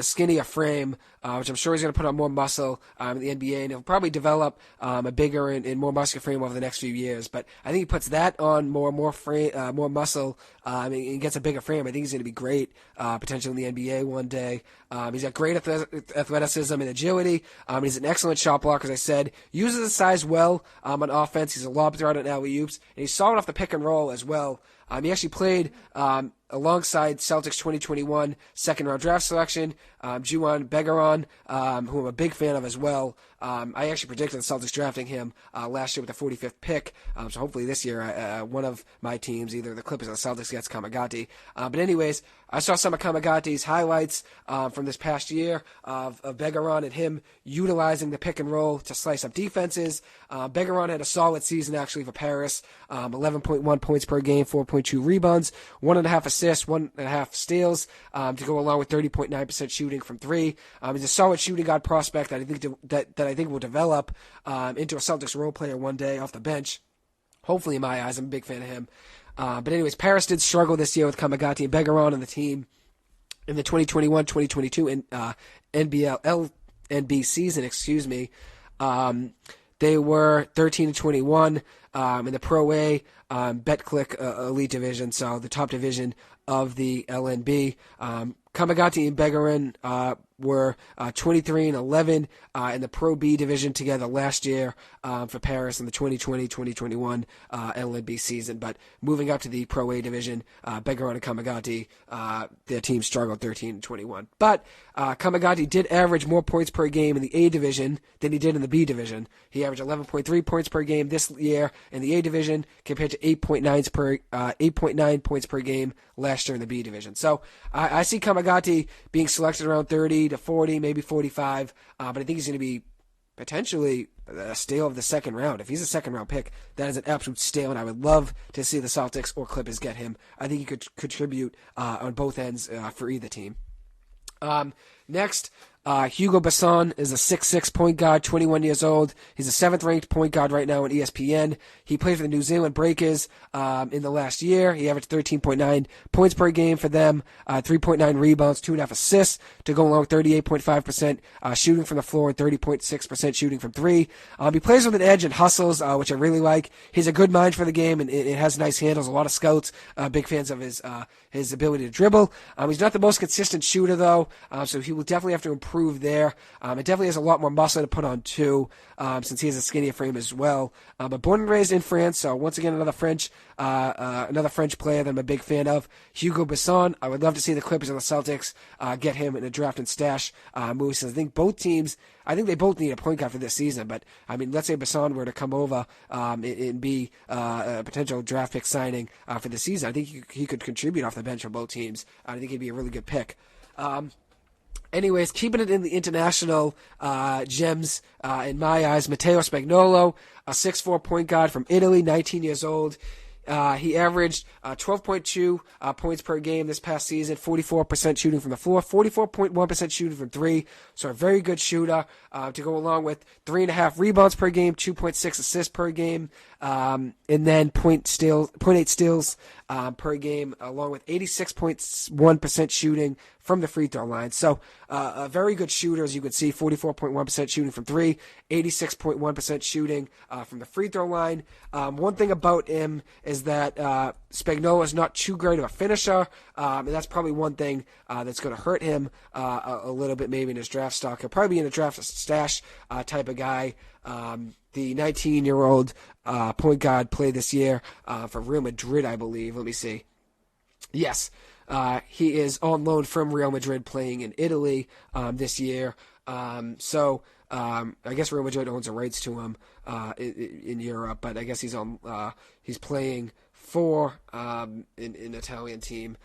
skinnier frame, which I'm sure he's going to put on more muscle in the NBA, and he'll probably develop a bigger and more muscular frame over the next few years. But I think he puts that on more muscle, and gets a bigger frame. I think he's going to be great, potentially in the NBA one day. He's got great athleticism and agility. He's an excellent shot blocker, as I said. Uses his size well on offense. He's a lob threat on alley-oops, and he's solid off the pick and roll as well. He actually played alongside Celtics 2021 second-round draft selection, Juwan Begaron, who I'm a big fan of as well. I actually predicted the Celtics drafting him last year with the 45th pick, so hopefully this year one of my teams, either the Clippers or the Celtics, gets Kamagati. But anyways, I saw some of Kamagati's highlights from this past year of Begaron and him utilizing the pick and roll to slice up defenses. Begaron had a solid season actually for Paris, 11.1 points per game, 4.2 rebounds, 1.5 assists, 1.5 steals, to go along with 30.9% shooting from three. He's a solid shooting guard prospect that I think will develop into a Celtics role player one day off the bench. Hopefully, in my eyes, I'm a big fan of him. But anyways, Paris did struggle this year with Kamagati and Begaron on the team in the 2021-2022 LNB season. They were 13-21 in the Pro A BetClick Elite Division, so the top division of the LNB. Kamagati and Begaron were 23-11 in the Pro B division together last year for Paris in the 2020-2021 LNB season. But moving up to the Pro A division, Begaron and Kamagati, their team struggled 13-21. But Kamagati did average more points per game in the A division than he did in the B division. He averaged 11.3 points per game this year in the A division compared to 8.9 points per game last year in the B division. So I see Kamagati being selected around 30 to 40, maybe 45, but I think he's going to be potentially a steal of the second round. If he's a second round pick, that is an absolute steal, and I would love to see the Celtics or Clippers get him. I think he could contribute on both ends for either team. Next, Hugo Besson is a 6'6" point guard, 21 years old. He's a 7th-ranked point guard right now on ESPN. He played for the New Zealand Breakers in the last year. He averaged 13.9 points per game for them, 3.9 rebounds, 2.5 assists to go along with 38.5% shooting from the floor and 30.6% shooting from three. He plays with an edge and hustles, which I really like. He's a good mind for the game, and it has nice handles. A lot of scouts, big fans of his ability to dribble. He's not the most consistent shooter, though, so he will definitely have to improve there. It definitely has a lot more muscle to put on, too, since he has a skinnier frame as well. But born and raised in France, so once again, another French player that I'm a big fan of, Hugo Besson. I would love to see the Clippers and the Celtics get him in a draft and stash move, since I think they both need a point guard for this season. But, let's say Besson were to come over and be a potential draft pick signing for the season. I think he could contribute off the bench for both teams. I think he'd be a really good pick. Anyways, keeping it in the international gems, in my eyes, Matteo Spagnolo, a 6'4" point guard from Italy, 19 years old. He averaged 12.2 points per game this past season, 44% shooting from the floor, 44.1% shooting from three, so a very good shooter to go along with 3.5 rebounds per game, 2.6 assists per game, and then 0.8 steals per game, along with 86.1% shooting from the free throw line. So a very good shooter, as you can see, 44.1% shooting from three, 86.1% shooting from the free throw line. One thing about him is is that Spagnuolo is not too great of a finisher, and that's probably one thing that's going to hurt him a little bit maybe in his draft stock. He'll probably be in a draft stash type of guy. The 19-year-old point guard played this year for Real Madrid, I believe. Let me see. Yes, he is on loan from Real Madrid playing in Italy this year. So I guess Real Madrid owns the rights to him in Europe, but I guess he's playing for an Italian team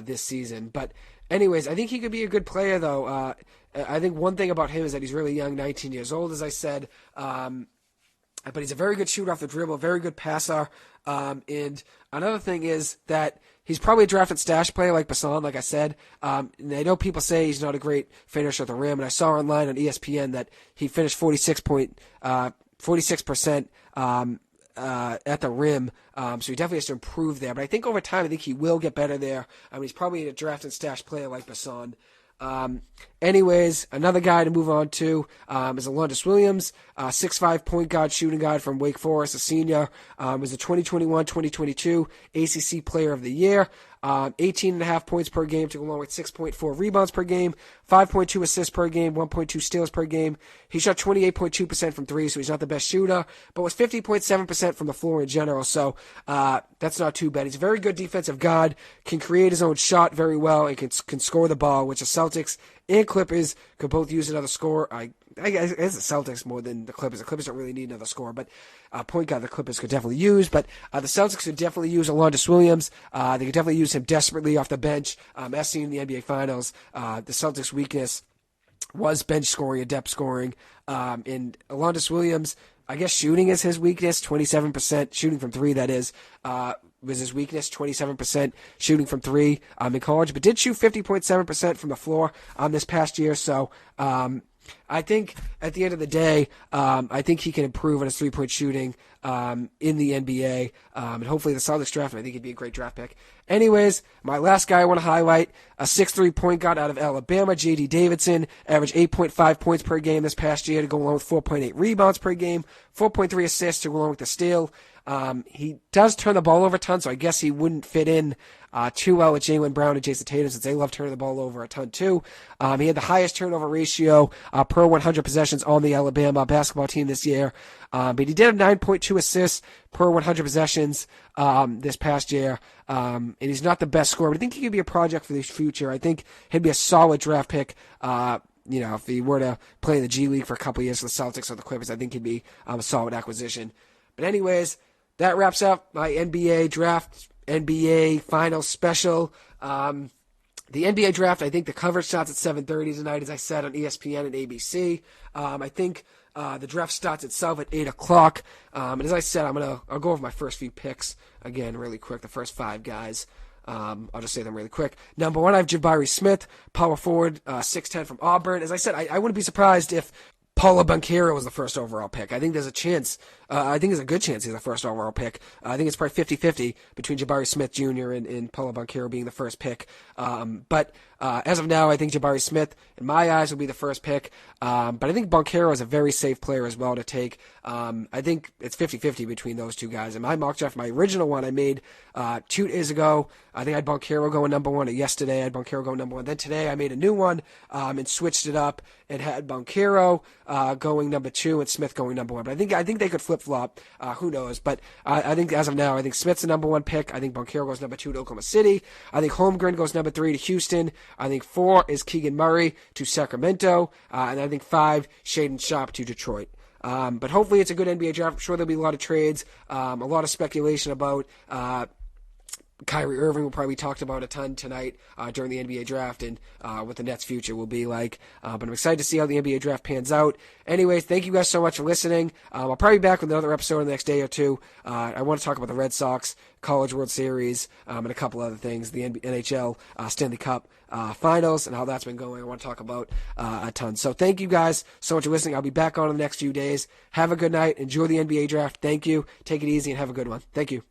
this season. But anyways, I think he could be a good player, though. I think one thing about him is that he's really young, 19 years old, as I said. But he's a very good shooter off the dribble, very good passer. And another thing is that he's probably a drafted stash player like Batum, like I said. And I know people say he's not a great finisher at the rim, and I saw online on ESPN that he finished 46% at the rim, so he definitely has to improve there. But I think over time, I think he will get better there. He's probably a drafted stash player like Batum. Anyways, another guy to move on to is Alondes Williams, 6'5" point guard, shooting guard from Wake Forest, a senior. Was the 2021-2022 ACC Player of the Year. 18.5 points per game to go along with 6.4 rebounds per game, 5.2 assists per game, 1.2 steals per game. He shot 28.2% from three, so he's not the best shooter, but was 50.7% from the floor in general, so that's not too bad. He's a very good defensive guard, can create his own shot very well, and can score the ball, which the Celtics and Clippers could both use another score. I guess the Celtics more than the Clippers. The Clippers don't really need another score, but point guard the Clippers could definitely use. But the Celtics could definitely use Alondes Williams. They could definitely use him desperately off the bench. As seen in the NBA Finals, the Celtics' weakness was bench scoring and depth scoring. And Alondes Williams, I guess shooting is his weakness, 27%, shooting from three, that is, was his weakness, 27% shooting from three in college, but did shoot 50.7% from the floor this past year, so I think at the end of the day, I think he can improve on his three-point shooting in the NBA, and hopefully the Celtics draft him. I think he'd be a great draft pick. Anyways, my last guy I want to highlight, a 6'3" point guard out of Alabama, J.D. Davidson, averaged 8.5 points per game this past year to go along with 4.8 rebounds per game, 4.3 assists to go along with the steal. He does turn the ball over a ton, so I guess he wouldn't fit in too well with Jaylen Brown and Jayson Tatum since they love turning the ball over a ton too. He had the highest turnover ratio per 100 possessions on the Alabama basketball team this year. But he did have 9.2 assists per 100 possessions this past year. And he's not the best scorer, but I think he could be a project for the future. I think he'd be a solid draft pick. If he were to play in the G League for a couple of years for the Celtics or the Clippers, I think he'd be a solid acquisition. But anyways, that wraps up my NBA draft, NBA final special. The NBA draft, I think the coverage starts at 7:30 tonight, as I said, on ESPN and ABC. I think the draft starts itself at 8 o'clock. And as I said, I'll go over my first few picks again really quick, the first five guys. I'll just say them really quick. Number one, I have Jabari Smith, power forward, 6'10" from Auburn. As I said, I wouldn't be surprised if Paolo Banchero was the first overall pick. I think there's a chance. I think there's a good chance he's the first overall pick. I think it's probably 50-50 between Jabari Smith Jr. and Paolo Banchero being the first pick. But as of now, I think Jabari Smith, in my eyes, will be the first pick. But I think Banchero is a very safe player as well to take. I think it's 50-50 between those two guys. In my mock draft, my original one I made 2 days ago, I think I had Banchero going number one. Yesterday, I had Banchero going number one. Then today, I made a new one and switched it up and had Banchero going number two and Smith going number one. But I think they could flip-flop. Who knows? But I think as of now, I think Smith's the number one pick. I think Banchero goes number two to Oklahoma City. I think Holmgren goes number three to Houston. I think 4 is Keegan Murray to Sacramento. And I think 5, Shaedon Sharpe to Detroit. But hopefully it's a good NBA draft. I'm sure there'll be a lot of trades, a lot of speculation about Kyrie Irving will probably be talked about a ton tonight during the NBA draft and what the Nets' future will be like. But I'm excited to see how the NBA draft pans out. Anyways, thank you guys so much for listening. I'll probably be back with another episode in the next day or two. I want to talk about the Red Sox, College World Series, and a couple other things, the NHL Stanley Cup Finals and how that's been going. I want to talk about a ton. So thank you guys so much for listening. I'll be back on in the next few days. Have a good night. Enjoy the NBA draft. Thank you. Take it easy and have a good one. Thank you.